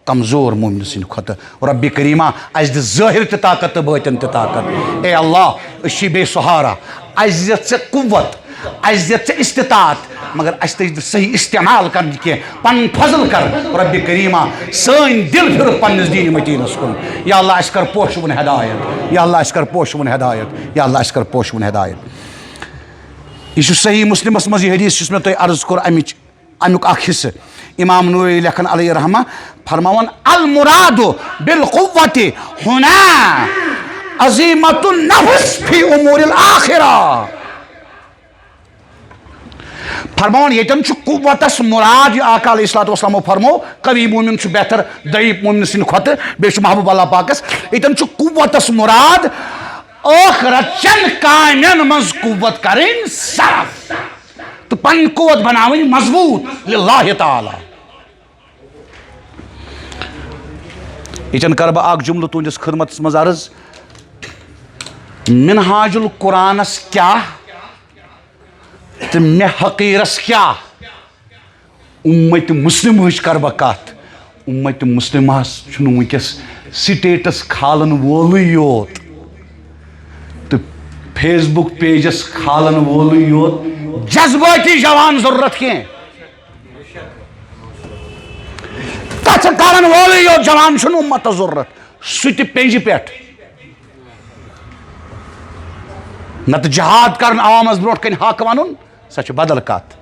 کمزور مومن سٕنٛدِ کھۄتہٕ ربِ کریٖما اَسہِ دِ ظٲہِر تہِ طاقت تہٕ بٲطِن تہِ طاقت اے اللہ أسۍ چھِ بیٚیہِ سہارا اَسہِ دِتھ ژےٚ قوت اَسہِ دِتھ ژےٚ استطاعت مگر اَسہِ تہِ دِ صحیح استعمال کرنہٕ کینٛہہ پنُن فضل کر ربِ کریٖما سٲنۍ دِل پھِرُکھ پننِس دیٖنِ متیٖنس کُن یا اللہ اَسہِ کر پوشوُن ہدایت یا اللہ اَسہِ کر پوشوُن ہدایت یا اللہ اَسہِ کر پوشوُن ہدایت یہ چھُ صحیح مسلمس منٛز یہِ حدیث یُس مےٚ تۄہہِ عرض کوٚر امیُک اکھ حصہٕ امام نووی لیکھن علیہ رحمہ فرماون المراد بالقوت ہنا عظیمت النفس فی امور الاخرہ فرماون ییٚتٮ۪ن چھُ قوتس مراد یہِ آقا علیہ الصلوۃ والسلامو فرمو قوی مومن چھُ بہتر ضعیف مومن سٕنٛدِ کھۄتہٕ بیٚیہِ چھُ محبوب اللہ پاکس ییٚتٮ۪ن چھُ قوتس مراد ٲخرت چٮ۪ن کامٮ۪ن منٛز قوت کرٕنۍ صرف تو پن قوت بناوٕنۍ مضبوط للہ تعالیٰ ییٚتٮ۪ن کرٕ بہٕ اکھ جملہٕ تُہنٛدِس خدمتس منٛز عرض منہاج القرآنس کیاہ تہٕ مےٚ حقیٖرس کیاہ اُمت مسلمہٕچ کرٕ بہٕ کتھ اُمت مسلمہس چھُنہٕ وٕنکیٚس سٹیٹس کھالن وولٕے یوت تہٕ فیس بُک پیجس کھالن وولٕے یوت جذبٲتی جوان ضروٗرت کینٛہہ تتھ کرن وولٕے یوت جوان چھُنہٕ اُمتس ضروٗرت سُہ تہِ پیٚنٛجہِ پٮ۪ٹھ نتہٕ جہاد کرن عوامس برونٛٹھ کنہِ حق ونُن سچ بدل کت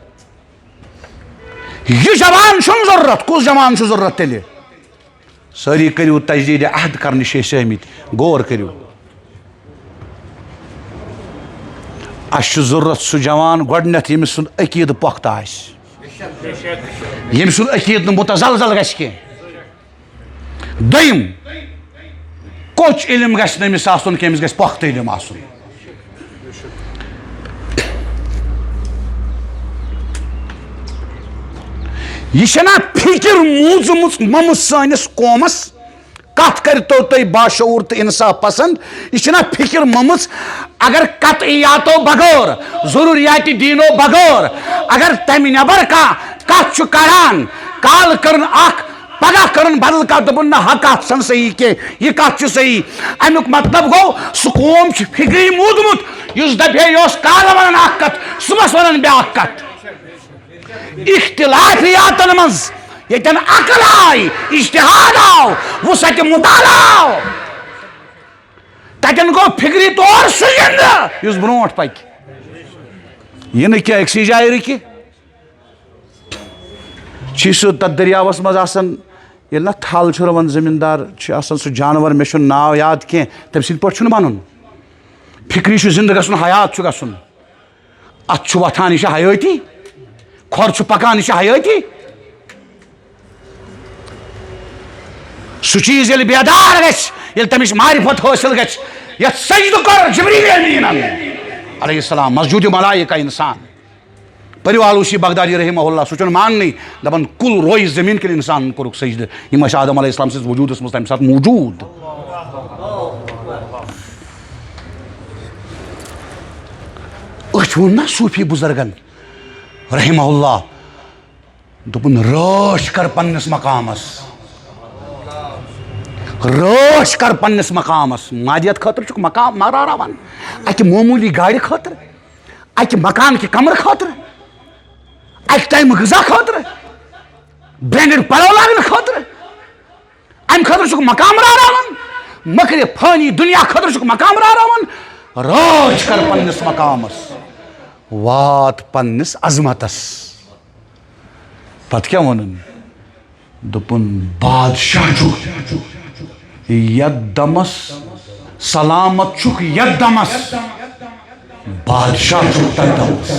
یہ جوان ضرورت کس جوان ضرورت تیل ساری کرو تجدید عہد کرنے آمت غور کرو اس ضرورت سہ جوان گۄڈنیتھ ییٚمِس سُنٛد عقیٖدٕ پۄختہٕ آسہِ ییٚمہِ سُنٛد عقیٖدٕ نہٕ متزلزل گژھِ کینٛہہ دوٚیِم کوٚچ علم گژھِ نہٕ أمِس آسُن کینٛہہ أمِس گژھِ پۄختہٕ علم آسُن یہ چھنا فکر موٗجمٕژ ممٕژ سٲنِس قومس کتھ کرتو تُہۍ باشعوٗر تہٕ انصاف پسند یہ چھنا فکر ممٕژ اگر قطعیاتو بغٲر ضروٗریاتِ دیٖنو بغٲر اگر تمہِ نٮ۪بر کانٛہہ کتھ چھُ کران کال کرن اکھ پگہ کرن بدل کتھ دوٚپُن نہ ہا کتھ چھنہٕ صحیح کینٛہہ یہِ کتھ چھِ صحیح امیُک مطلب گوٚو سُہ قوم چھُ فکری موٗدمُت یُس دپہِ ہے یہِ اوس کالہٕ ونان اکھ کتھ صبحس ونان بیٛاکھ کتھ اختلافیاتن منٛز ییٚتٮ۪ن عقل آیہِ اجتہاد آو وُسعتِ مطالعہ آو تتٮ۪ن گوٚو فکری طور سُہ زِندٕ یُس برونٛٹھ پکہِ یہِ نہٕ کینٛہہ أکسٕے جایہِ رُکہِ چھِ سُہ تتھ دٔریاوس منٛز آسان ییٚلہِ نہ تھل چھُ رُوان زٔمیٖندار چھُ آسان سُہ جانور مےٚ چھُنہٕ ناو یاد کینٛہہ تمہِ سٕنٛدۍ پٲٹھۍ چھُنہٕ بنُن فکری چھُ زِندٕ گژھُن حیات چھُ گژھُن اتھ چھُ وۄتھان یہِ چھُ حیٲتی کھۄر چھُ پکان یہِ چھُ حیٲتی سُہ چیٖز ییٚلہِ بیدار گژھِ ییٚلہِ تٔمِس معرفت حٲصِل گژھِ یتھ سجدٕ کوٚر جبریٖل امیٖنن علیہ السلام مسجوٗدِ ملائکہ انسان پٔرِو آلوسی بغدادی رحمہ اللہ سُہ چھُنہٕ ماننٕے دپان کُل رویہِ زمیٖن کِنۍ انسان کوٚرُکھ سجدٕ یِم ٲسۍ آدم علیہ السلام سٕنٛدِس وجوٗدس منٛز تمہِ ساتہٕ موٗجوٗد أتھۍ ووٚن نا صوٗفی بُزرگن رحمہ اللہ دوٚپُن رٲچھ کر پننِس مقامس رٲچھ کر پننِس مقامس مادیت خٲطرٕ چھُکھ مقام مراراوان اکہِ معموٗلی گاڑِ خٲطرٕ اکہِ مکان کہِ کمرٕ خٲطرٕ اکہِ ٹایمہٕ غذا خٲطرٕ برینڈڈ پلو لاگنہٕ خٲطرٕ امہِ خٲطرٕ چھُکھ مقام راراوان مۄکرِ فٲنی دُنیا خٲطرٕ چھُکھ مقام راراوان رٲچھ کر پننِس مقامس وات پننِس عظمتس پتہٕ کیٛاہ ووٚنُن دوٚپُن بادشاہ چھُکھ یتھ دمس سلامت چھُکھ یتھ دمس بادشاہ چھُکھ تتھ دمس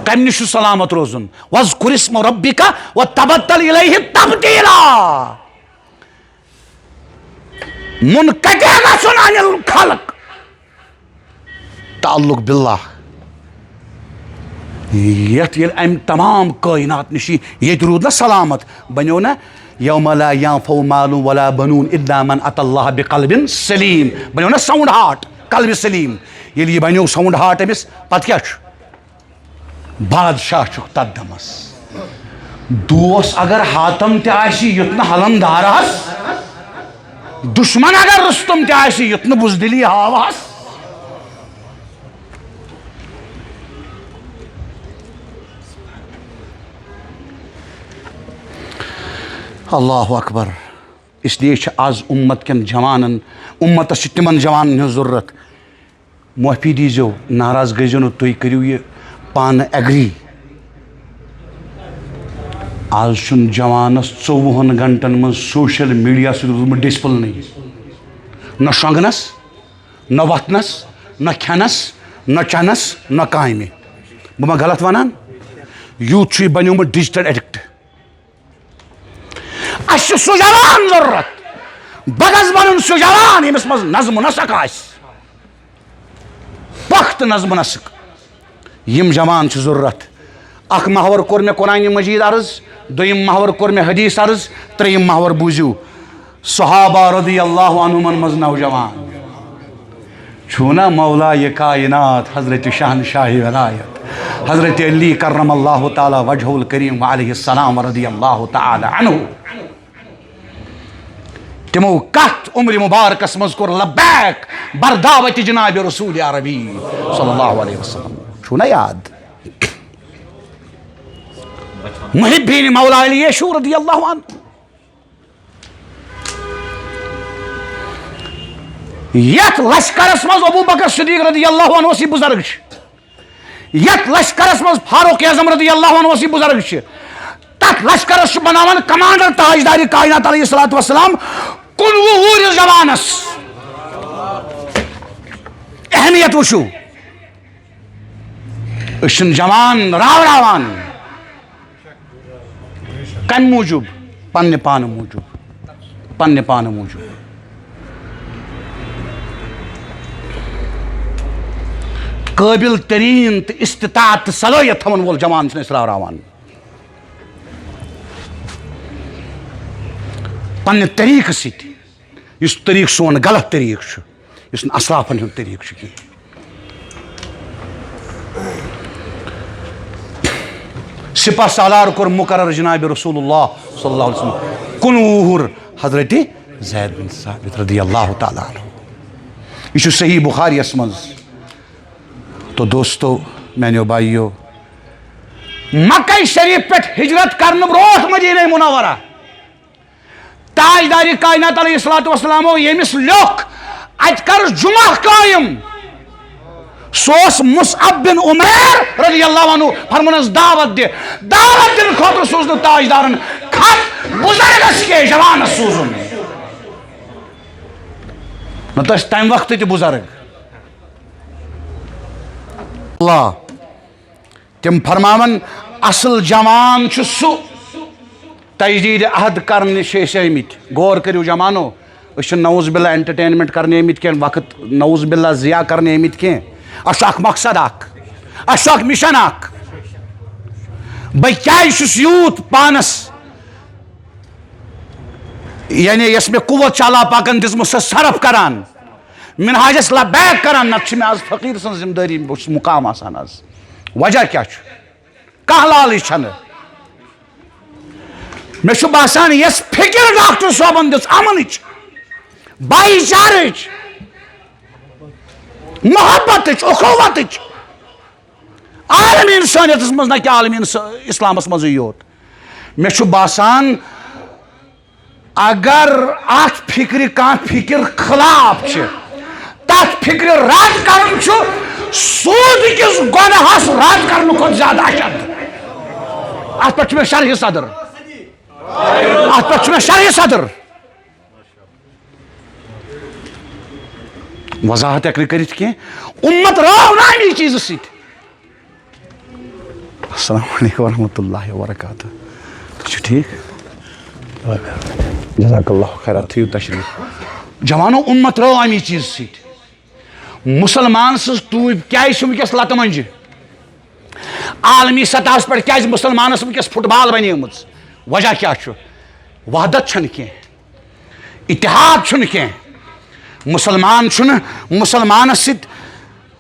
کمہِ نِش چھُ سلامت روزُن وَاذْکُرِ اسْمَ رَبِّکَ وَتَبَتَّلْ اِلَیْہِ تَبْتِیٖلًا مُنقطع گژھُن عَنِ الخلق تعلق باللہ یتھ ییٚلہِ امہِ تمام کٲینات نِش ییٚتہِ روٗد نا سلامت بنیو نا یوم لا ينفع مال ولا بنون الا من اتى الله بقلب سلیم بنیو نا ساؤنڈ ہارٹ قلبِ سلیم ییٚلہِ یہِ بنیو ساؤنڈ ہارٹ أمِس پتہٕ کیٛاہ چھُ بادشاہ چھُکھ تتھ دمس دوس اگر حاتم تہِ آسہِ یُتھ نہٕ حلندارس دشمن اگر رُستُم تہِ آسہِ یُتھ نہٕ بُزدِلی ہاوہس اللہ اکبر اس لیے چھِ آز اُمت کٮ۪ن جوانن اُمتس چھِ تِمن جوانن ہٕنٛز ضروٗرت معٲفی دیٖزیو ناراض گٔژھۍزیو نہٕ تُہۍ کٔرِو یہِ پانہٕ ایگری آز چھُنہٕ جوانس 24 گنٹن منٛز سوشل میڈیا سۭتۍ روٗدمُت ڈسپلنٕے نہ شۄنٛگنس نہ وۄتھنس نہ کھٮ۪نس نہ چٮ۪نس نہ کامہِ بہٕ ما غلط ونان یوٗت چھُ یہِ بنیومُت ڈِجٹل ایڈکٹ اَسہِ چھُ سُہ جوان ضروٗرت بہٕ گژھٕ بنُن سُہ جوان ییٚمِس منٛز نظم نسق آسہِ پۄختہٕ نظم نسق یِم جوان چھِ ضروٗرت اکھ محور کوٚر مےٚ قرآنِ مجیٖد عرض دوٚیِم محور کوٚر مےٚ حدیٖث عرض ترٛیٚیِم محور بوٗزِو صحابہ رضی اللہ عنہُمن منٛز نوجوان چھُو نا مولایہِ کائنات حضرت شہنشاہ ولایت حضرت علی کرم اللہ تعالیٰ وجہ الکریم علیہ السلام رضی اللہ تعالیٰ عنہ تِمو کتھ عمرِ مبارکس منٛز کوٚر لبیک بردعوتِ جناب رسول عربی صلی اللہ علیہ وسلم چھُو نا یاد محبین مولا علی رضی اللہ عنہ یتھ لشکرس منٛز ابوٗ بکر صدیق رضی اللہ عنہ اوس یہِ بُزرگ چھُ یت لشکرس مز فاروق اعظم رضی اللہ عنہ سی بزرگ چھ تت لشکرس بناوان کمانڈر تاجدار کائنات علیہ الصلوۃ والسلام 19 وُہرس جوانس اہمیت وچھو اشن جوان راوڑاوان کم موجوب پنہ پان موجوب قابل ترین تو استطاعت صلاحیت تھون وول جوان چھن اسرا راوان پنہ طریقہ سۭتۍ یُس طریقہ سون غلط طریقہ چھُ یُس نہٕ اسلافن ہُنٛد طریقہ چھُ کینٛہہ سپہ سالار کوٚر مقرر جناب رسول اللہ صلی اللہ علیہ وسلم 19 وُہُر حضرت زید بن ثابت رضی اللہ تعالیٰ عنہ یہ چھُ صحیح بخاری یس منٛز تو دوستو میانیو بھائیو مکہ شریف پہ ہجرت کرنے برونٹھ مدینہ منورہ تاجدار کائنات علیہ الصلوۃ والسلام یمس لیوکھ ات کر جمعہ قائم سوس مصعب بن عمیر رضی اللہ عنہ فرمونس دعوت دن خاطر سوزن تاجدارن خط بزرگس کے جوانس سوزن نتس تم وقت تہ بزرگ اللہ تم فرماون اصل جوان چھ سو تجدید عہد کرنے آمت غور کرو جوانو اس نوز باللہ انٹرٹینمنٹ کرنے آمت کی وقت نوز باللہ ضیاء کرنے آمت کی اس اخ مقصد اس اخ مشن اخ بہت یوت پانس یعنی یس میں قوت چالا پاکن دزمت سہ صرف کران منہاجس لبیک کران نت میں آز فقیر سن ذمہ داری مقام آسان آز وجہ کیا کھانا لال چھن میں باسان یس فکر ڈاکٹر صوبن دس امن بھائی چارچ محبت اخوت عالمی انسانیت مز نہ کہ عالمی اسلامس مز یوت میں باسان اگر ات فکر کان فکر خلاف تت فکر رد کرن سود کس گناہس رد کرنے کھت زیادہ اشد ات پہ میں شرح صدر شرح صدر وضاحت ہیک کرت کی امت راو نا امی چیز سیت السلام علیکم ورحمۃ اللہ وبرکاتہ ٹھیک جزاک اللہ خیرات تھیو تشریف جوانو امت راو امی چیز سیت مسلمان سز توب کیا ونکس لت منجہ عالمی سطح پہ کیا مسلمانس ونکس فٹ بال بنیمت وجہ کیا وحدت چھن کی اتحاد چھن کی مسلمان چھن مسلمانس ست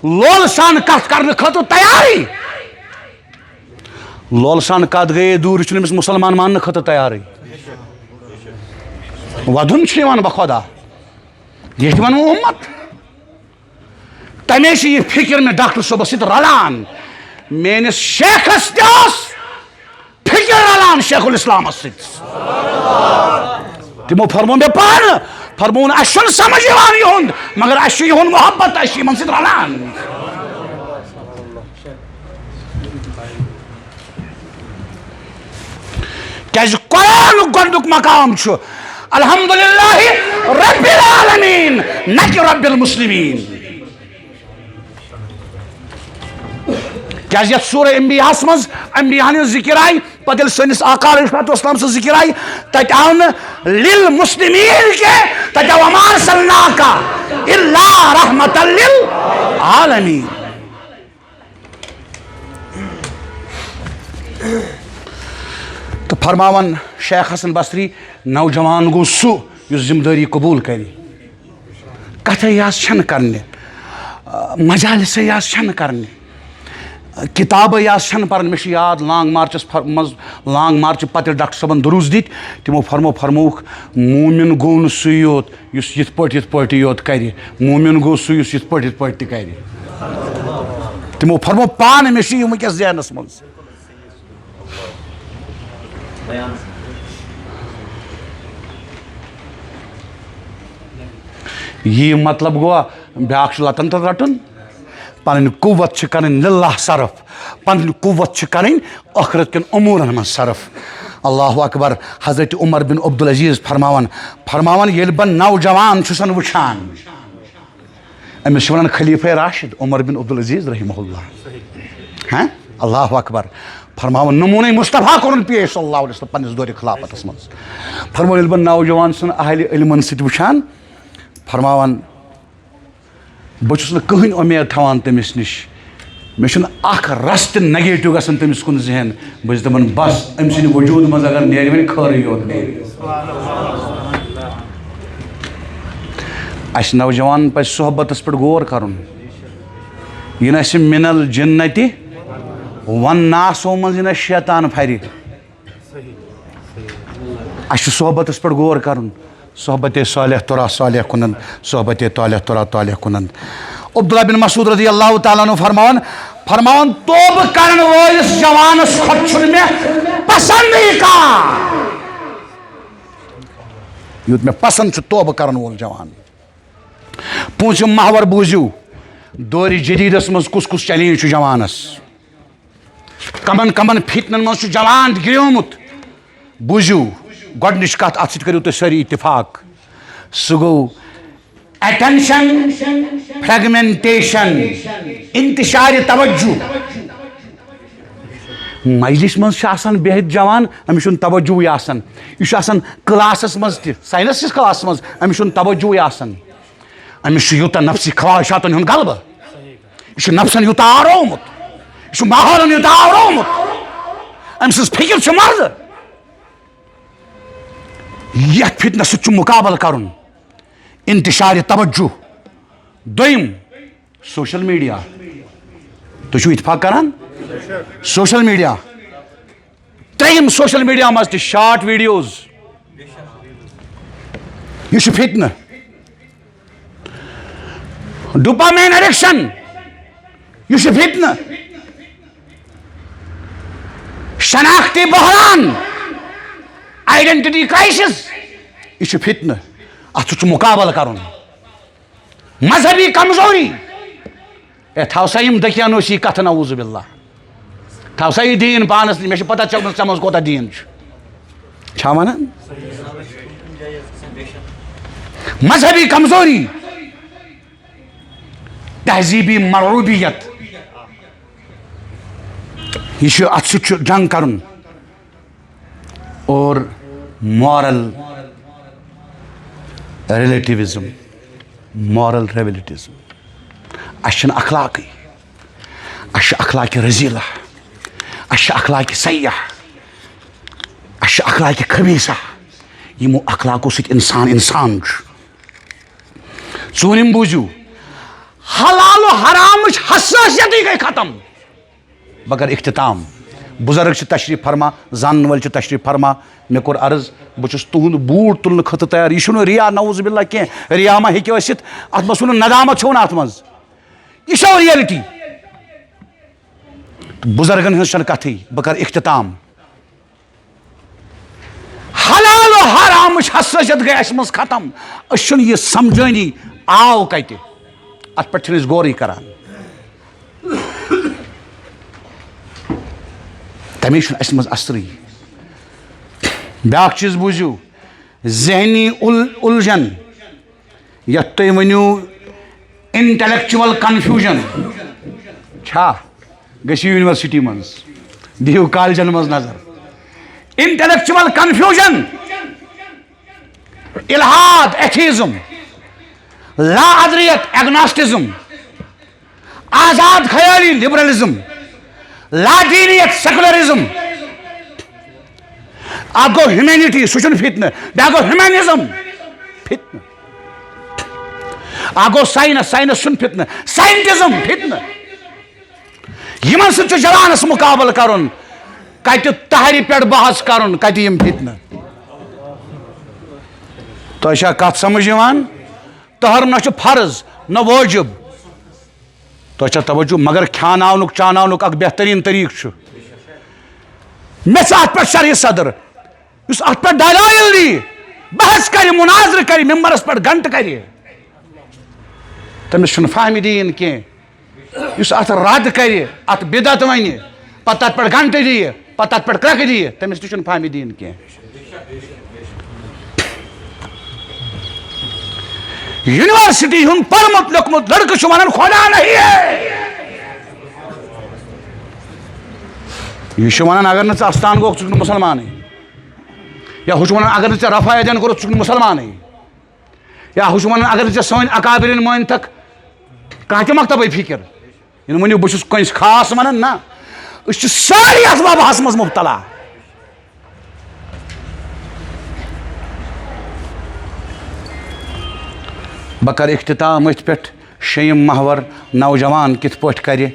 لول سان کت کرنے خاطر تیاری لول سان کت گئے دور چھن امس مسلمان ماننے خاطر تیاری ودن چھ بخدا یہ ونو امت تمے یہ فکر میں ڈاکٹر صبح ست رلان میانس شیخس تس فکر رلان شیخ الاسلام ست تمو فرمو مے پان فرمون اشن سمجھ یوان مگر اش یہن محبت اش من ست رلان کیاز قرآن گۄڈنیُک مقام چھُ الحمدللہ رب العالمین نہ کہ رب المسلمین کیاز یتھ سورہ انبیاء مز انبیاء ہن ذکر آئی پتہ سنس آقا علیہ الصلوۃ والسلام سے ذکر آئی تت آو للمسلمین کے تت وما ارسلناک الا رحمۃ للعالمین تو فرماون شیخ حسن بصری نوجوان گو سو یس ذمہ داری قبول کری کتھ یاس چھن کرنے مجالس یاس چھن کرنے کتاب یاس چھن پرن میں یاد لانگ مارچس مز لانگ مارچ پتہ ڈاکٹر صبن دروس دت تمو فرموک مومن گو ن سُے یوت یس یت پٲٹھۍ یوت کرِ مومن گو سُے یس یت پٲٹھۍ تہِ کرِ تمو فرمو پان میں یہ ونکس ذہنس مز یہ مطلب گوا بیاکھ لتن تو رٹن پن قوت کریں للہ صرف پن قوت کریں آخرت کن امورن من صرف اللہ اکبر حضرت عمر بن عبدالعزیز فرماون یل بن نوجوان چھسن وچھان امس ونان خلیفہ راشد عمر بن عبدالعزیز رحمہ اللہ ہاں اللہ اکبر فرماون نمونہ مصطفیٰ کرن پیش صلی اللہ علیہ وسلم پنس دور خلافت من فرماون یل بن نوجوان سن اہل علمن ست وچھان فرماون بچس نا کہین امید تھوان تمس نش مے اخ رست نگیٹو گژھان تمس کن ذہن بس دپان بس ام سند وجود مز اگر نیرِ وۄنۍ خٲرٕے یوت نیرِ اس نوجوان پزِ صحبتس پٮ۪ٹھ غور کرُن یہِ نہ آسہِ مِنل جنتہِ والناسو منٛز یہِ نہ شیطان پھرِ اس صحبتس پٮ۪ٹھ غور کرُن صحبت صالح ترا صالح کنن صحبت طالح ترا طالح کنن عبداللہ بن مسعود رضی اللہ تعالیٰ عنہ فرماون توبہ کرن وٲلِس جوانس کھۄتہٕ چھُنہٕ مےٚ پسندٕے کانٛہہ یوٗت مےٚ پسند چھُ توبہ کرن وول جوان پوٗنٛژِم محور بوٗزِو دورِ جدیدس منٛز کُس کُس چیلینج چھُ جوانس کمن کمن فتنن منٛز چھُ جوان گِریومُت بوٗزِو گۄڈنِچ کتھ اتھ سۭتۍ کٔرِو تُہۍ سٲری اتفاق سُہ گوٚو ایٹینشن فریگمنٹیشن انتشار توجہ مجلس منٛز چھُ آسان بِہِتھ جوان أمِس چھُنہٕ توجہٕے آسان یہِ چھُ آسان کلاسس منٛز تہِ ساینس کِس کلاسس منٛز أمِس چھُنہٕ توجہٕے آسان أمِس چھُ یوٗتاہ نفسی خواہشاتن ہُنٛد غلبہٕ یہِ چھُ نفسن یوٗتاہ آورومُت یہِ چھُ ماحولن یوٗتاہ آورومُت أمۍ سٕنٛز فِکر چھِ مرٕ یتھ فتنس سۭتۍ چھُ مُقابلہٕ کرُن انتشار توجہ دوٚیِم سوشل میڈیا تُہۍ چھِو اتفاق کران سوشل میڈیا ترٛیٚیِم سوشل میڈیا منٛز تہِ شارٹ ویڈیوز یہِ چھُ فتنہٕ ڈوپامین ایڈکشن یہِ چھُ فتنہٕ شناختی بحران آئیڈینٹی کرائسس یہ چھُ فتنہٕ اتھ سۭتۍ چھُ مُقابلہٕ کرُن مذہبی کمزوری اے تھاو سا یِم دقیانوسی کتھٕ نعوذ باللہ تھاو سا یہِ دیٖن پانس مےٚ چھِ پتہ ژےٚ منٛز کوتاہ دیٖن چھا ونان مذہبی کمزوری تہذیبی مرعوبیت یہ چھُ اتھ سۭتۍ چھُ جنگ کرُن اور moral relativism moral relativism اَسہِ چھِنہٕ اخلاقٕے اَسہِ چھِ اخلاقِ رٔزیٖلہ اَسہِ چھِ اخلاقِ سیاح اَسہِ چھِ اخلاقِ خبیٖثہ یِمو اخلاقو سۭتۍ انسان چھُ ژوٗرِم بوٗزِو حلال و حرامٕچ حساسیتٕے گٔے ختم مگر اختتام بزرگ چھِ تشریف فرما زانن وٲلۍ چھِ تشریف فرما مےٚ کوٚر عرض بہٕ چھُس تُہُنٛد بوٗٹھ تُلنہٕ خٲطرٕ تیار یہِ چھُنہٕ ریا نعوذ باللہ کینٛہہ ریا ما ہیٚکہِ ٲسِتھ اتھ منٛز چھُنہٕ ندامت چھو نہٕ اتھ منٛز یہِ چھو رِیلٹی بُزرگن ہٕنٛز چھنہٕ کتھٕے بہٕ کرٕ اختتام حلال و حرامٕچ حساسیت گٔے اَسہِ منٛز ختم أسۍ چھِنہٕ یہِ سمجھٲنی آو کتہِ اتھ پٮ۪ٹھ چھِنہٕ أسۍ غورٕے کران تمے چھُنہٕ اَسہِ منٛز اثرٕے بیٛاکھ چیٖز بوٗزِو ذہنی الجھن یتھ تُہۍ ؤنِو انٹلیکچُول کنفیوٗجن چھا گٔژھِو یونیورسٹی منٛز دِیِو کالجن منٛز نظر انٹلیکچُول کنفیوٗجن الحاد ایتھیزم لا ادریت ایگناسٹزم آزاد خیالی لبرلزم لا دینیت سیکولرزم اکھ گوٚو ہیومینٹی سُہ چھُنہٕ فتنہٕ بیٛاکھ گوٚو ہیومینزم فتنہٕ اکھ گوٚو ساینس چھُنہٕ فتنہٕ ساینٹزم فتنہٕ یِمن سۭتۍ چھُ جوانس مُقابلہٕ کرُن کتہِ تہرِ پٮ۪ٹھ بحث کرُن کتہِ یِم فتنہٕ تۄہہِ چھا کتھ سمجھ یِوان تہر نہ چھُ فرض نہ وٲجِب تۄہہِ چھا توجہ مگر کھیاناونُک چاناونُک اکھ بہتریٖن طریٖقہٕ چھُ مےٚ چھُ اتھ پٮ۪ٹھ شرح صدر یُس اتھ پٮ۪ٹھ دلایل دِیہِ بحث کرِ مناظرٕ کرِ ممبرس پٮ۪ٹھ گنٹہٕ کرِ تٔمِس چھُنہٕ فہمہِ دیٖن کینٛہہ اس ات رد کر ات بدعت ون پتہ تت پہ گھنٹہ دی پتہ تت پہ کرک دی تمس تہ فہم دین کی یونیورسٹی ہند پڑھمت لکھمت لڑکہ ونان خدا نہیں ہے یہ ونان اگر نا استان گوک ژٕ مسلمانے یا ہُہ ونان اگر ژےٚ رفع یدین کوٚرُتھ ژٕ مسلمانے یا ہُہ ونان اگر ژےٚ سٲنۍ اکابرین مٲنتھکھ کانٛہہ تہِ مکتبٕے فکر یہِ نہٕ ؤنِو بہٕ چھُس کٲنٛسہِ خاص ونان نہ أسۍ چھِ سٲری اتھ وباہس منٛز مبتلا بہٕ کرٕ اختتام أتھۍ پٮ۪ٹھ شیٚیِم محور نوجوان کِتھ پٲٹھۍ کرِ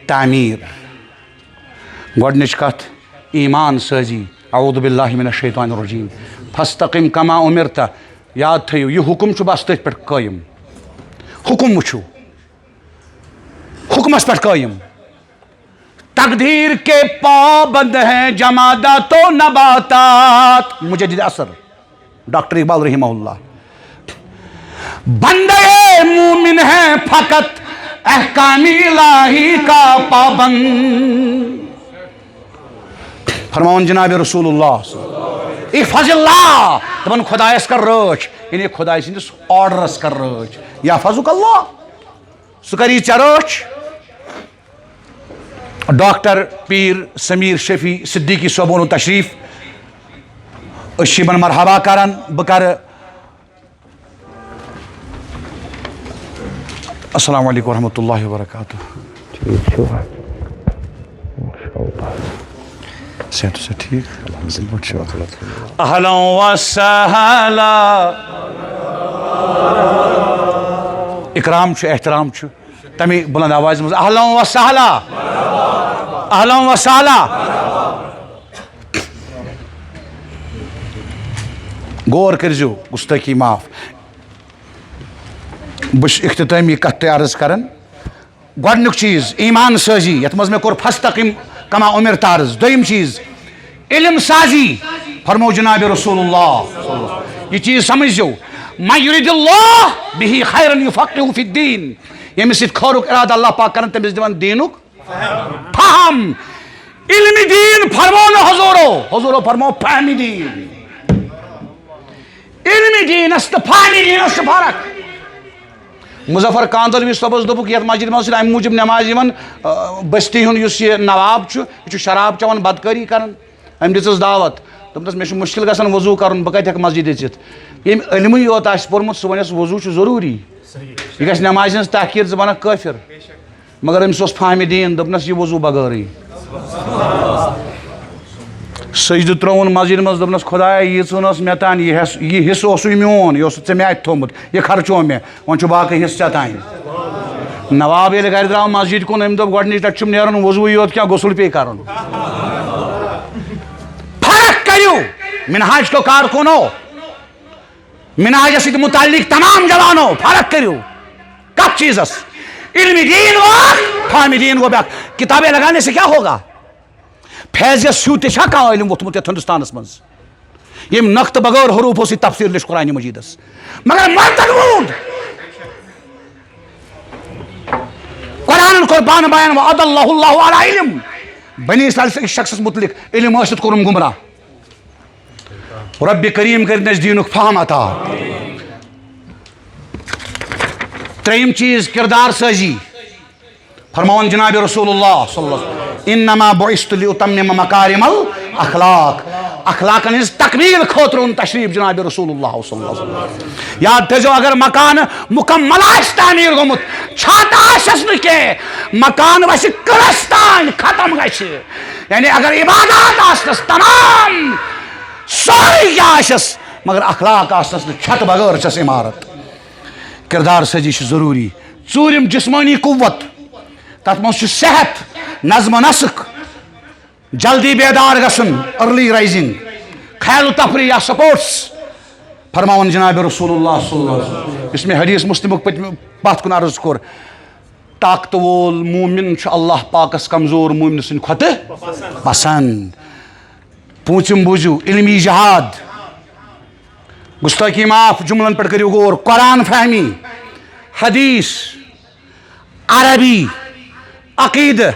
تعمیٖر گۄڈنِچ کتھ ایمان سٲزی اعوذ باللہ من الشیطان الرجیم فاستقم کما امرت یاد تھٲیِو یہِ حکم چھُ بس تٔتھۍ پٮ۪ٹھ قٲیِم حکم وٕچھِو حکمس پٮ۪ٹھ قٲیِم تقدیر کے پابند ہیں جمادات و نباتات مجدد اثر ڈاکٹر اقبال رحمہ اللہ بندے مومن ہے فقط احکام الہی کا پابند فرماون جناب رسول اللہ احفظ اللہ دپن خدایس کر رٲچھ یعنی خدای سندس آرڈرس کر رٲچھ یحفظک اللہ سُہ کری ژےٚ رٲچھ ڈاکٹر پیر سمیر شفیع صدیقی صٲبُن تشریف أسۍ چھِ یِمن مرحبا کران بہٕ کرٕ السلام علیکم ورحمۃ اللہ وبرکاتہ صحت سے ٹھیک اہلا و سہلا اکرام چھُ احترام چھُ تمی بلند آواز مز اہلا و سہلا اہلا و سہلا غور کٔرزیٚو گُستٲخی معاف بہٕ چھُس اختتٲمی کتھ تۄہہِ عرض کران گۄڈنیُک چیٖز ایمان سٲزی یتھ منٛز مےٚ کوٚر فاستقم کما امرت عرض دوٚیِم چیٖز علم سازی فرمو جناب رسول اللہ یہ چیز سمجھو من یرید اللہ بہ خیرا یفقہہ فی الدین ییٚمِس سۭتۍ خٲرُک ارادٕ اللہ پاک کران تٔمِس دِوان دیٖنُک فہم علم دین فرمو نہٕ حضورو فرمو فہم دین علم دینس تہٕ فہم دینس چھِ فرق مظفر کاندلوی صٲبس دوٚپُکھ یتھ مسجد منٛز چھِ امہِ موٗجوٗب نٮ۪ماز یِوان بستی ہُنٛد یُس یہِ نواب چھُ یہِ چھُ شراب چٮ۪وان بدکٲری کران أمۍ دِژٕس دعوت دوٚپنس مےٚ چھُ مُشکل گژھان وضوٗ کرُن بہٕ کتہِ ہٮ۪کہٕ مسجد أژِتھ ییٚمۍ علمٕے یوت آسہِ پوٚرمُت سُہ ونٮ۪س وضوٗ چھُ ضروٗری یہِ گژھِ نٮ۪مازِ ہٕنٛز تحقیٖر ژٕ بنکھ کٲفِر مگر أمِس اوس فہمِ دیٖن دوٚپنس یہِ وضوٗ بغٲرٕے سجدٕ ترٛووُن مسجد منٛز دوٚپنس خۄدایا ییٖژہن ٲس مےٚ تانۍ یہِ حصہٕ اوسُے میون یہِ اوسُتھ ژےٚ مےٚ اَتھِ تھوٚومُت یہِ خرچوو مےٚ وۄنۍ چھُ باقٕے حصہٕ ژےٚ تانۍ نواب ییٚلہِ گرِ درٛاو مسجد کُن أمۍ دوٚپ گۄڈنِچ لٹہِ چھُم نیرُن وضوٗے یوت کینٛہہ غسل پیٚیہِ کرُن فرق کٔرِو منہاج کو کارکنو منہاجس سۭتۍ متعلق تمام جوانو فرق کٔرِو کتھ چیٖزس علم دین ہو فہم دین ہو بیٛاکھ کتابیں لگانے سے کیا ہوگا فیضیت سیوٗ تہِ چھا کانٛہہ علم ووٚتھمُت یتھ ہندوستانس منٛز ییٚمۍ نقطہٕ بغٲر حروٗفو سۭتۍ تفسیٖر لیٚچھ قرآنِ مجیٖدس مگر مرتد قرآن کوٚر پانہٕ بیان وعد اللہ علی علم بنی اسرائیل أکِس شخصس متعلق علم ٲسِتھ کوٚرُم گمراہ رب کریم کٔرِنَس دیٖنُک فہم عطا ترٛیٚیِم چیٖز کردار سٲزی فرماون جناب رسول اللہ صلی اللہ علیہ وسلم انما بعثت لأتمم مکارم الاخلاق اخلاقن ہٕنٛز تکمیٖل خٲطرٕ اوٚن تشریف جناب رسول اللہ صلی اللہ علیہ وسلم یاد تھٲیزیو اگر مکان مکمل آسہِ تعمیٖر گوٚمُت چھت آسٮ۪س نہٕ کینٛہہ مکان وسہِ کٕرس تانۍ ختم گژھِ یعنی اگر عبادات آسنس تمام سورُے کینٛہہ آسٮ۪س مگر اخلاق آسنس نہٕ چھتہٕ بغٲر چھس عمارت کردار سٲزی چھِ ضروٗری ژوٗرِم جسمٲنی قوت تتھ منٛز چھُ صحت نظم و نسق جلدی بیدار گژھُن ارلی رائزنگ خیال و تفریح یا سپورٹس فرماون جناب رسول اللہ صلی اللہ علیہ وسلم یُس مےٚ حدیث مسلمُک پتھ کُن عرض کوٚر طاقتہٕ وول موٗمِن چھُ اللہ پاکس کمزور موٗمنہٕ سٕنٛدِ کھۄتہٕ پسنٛد پوٗژِم بوٗزِو علمی جہاد گُستٲخی معاف جملن پٮ۪ٹھ کٔرِو غور قرآن فہمی حدیث عربی عقیدہ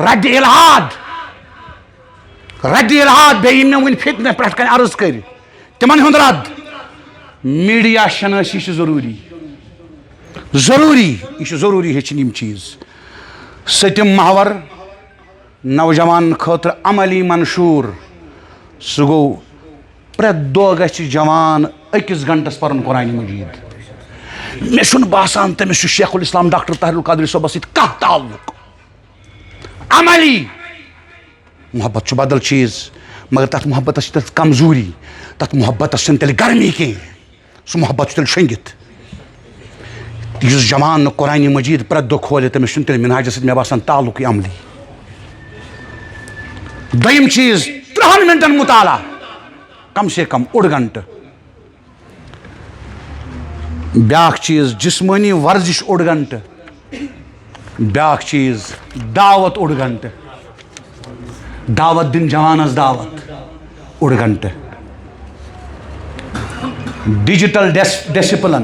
رد الہاد بیٚیہِ یِم مےٚ وٕنۍ فتنہ پرٛٮ۪تھ کانٛہہ عرض کٔرۍ تِمن ہُنٛد رد میٖڈیا شنٲسی چھِ ضروٗری یہِ چھُ ضروٗری ہیٚچھِنۍ یِم چیٖز سٔتِم محور نوجوانن خٲطرٕ عملی منشور سُہ گوٚو پرٛٮ۪تھ دۄہ گژھِ جوان 1 گھنٹس پرُن قرآنِ مجیٖد مےٚ چھُنہٕ باسان تٔمِس چھُ شیخ الاسلام ڈاکٹر طاہر القادری صٲبس سۭتۍ کانٛہہ تعلق عملی محبت چھُ بدل چیٖز مگر تتھ محبتس چھِ تیٚلہِ کمزوٗری تتھ محبتس چھنہٕ تیٚلہِ گرمی کینٛہہ سُہ محبت چھُ تیٚلہِ شۄنٛگِتھ یُس جوان نہٕ قرآنِ مجیٖد پرٛٮ۪تھ دۄہ کھولہِ تٔمِس چھُنہٕ تیٚلہِ منہاجس سۭتۍ مےٚ باسان تعلقٕے عملی دوٚیِم چیٖز 30 منٹن مطالعہ کم سے کم 1 گھنٹہٕ بیٛاکھ چیٖز جسمٲنی ورزش 1 گھنٹہٕ بیٛاکھ چیٖز دعوت 1 گھنٹہٕ دعوت دِنۍ جوانس دعوت 1 گھنٹہٕ digital discipline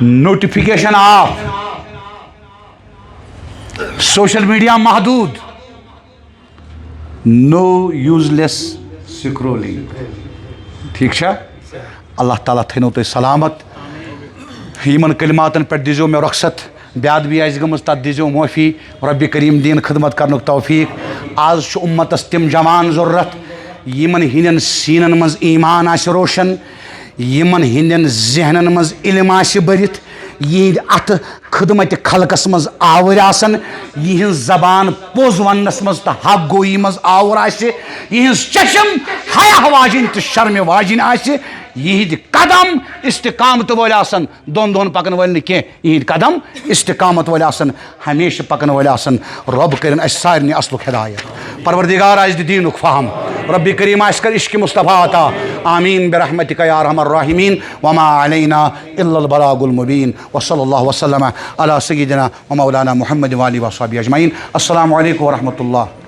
notification off social media محدود نو یوزلیس سکرولنگ ٹھیک چھا اللہ تعالیٰ تھٲینو تُہۍ سلامت یِمن کلماتن پٮ۪ٹھ دیٖزیو مےٚ رۄخصت بے ادبی آسہِ گٔمٕژ تتھ دیٖزیو معٲفی رۄبِ کریٖم دیٖن خدمت کرنُک توفیٖق آز چھُ اُمتس تِم جوان ضروٗرت یِمن ہٕنٛدٮ۪ن سیٖنن منٛز ایٖمان آسہِ روشن یِمن ہٕنٛدٮ۪ن ذہنن منٛز علم آسہِ بٔرِتھ یِہنٛدِ اتھٕ خدمتِ خلقس منٛز آوٕرۍ آسن یِہنٛز زبان پوٚز وننس منٛز تہٕ حق گویی منٛز آوُر آسہِ یِہنٛز چشم حیا واجِنۍ تہٕ شرمہِ واجِنۍ آسہِ یِہنٛدِ قدم استقامت وٲلۍ آسن دۄن دۄہن پکن وٲلۍ نہٕ کینٛہہ یِہنٛدِ قدم استقامت وٲلۍ آسن ہمیشہٕ پکن وٲلۍ آسن رۄب کٔرِنۍ اسہِ سارنٕے اصلُک ہدایت پروردگار آسہِ دِ دیٖنُک فہم ربِ کریم آسہِ کر عشق مصطفیٰ عطا آمین برحمتک یا ارحم الراحمین وما علینا الا البلاغ المبین وصلی اللہ وسلم علی سیدنا و مولانا محمد وآلہ وصحبہ اجمعین السلام علیکم ورحمۃ اللہ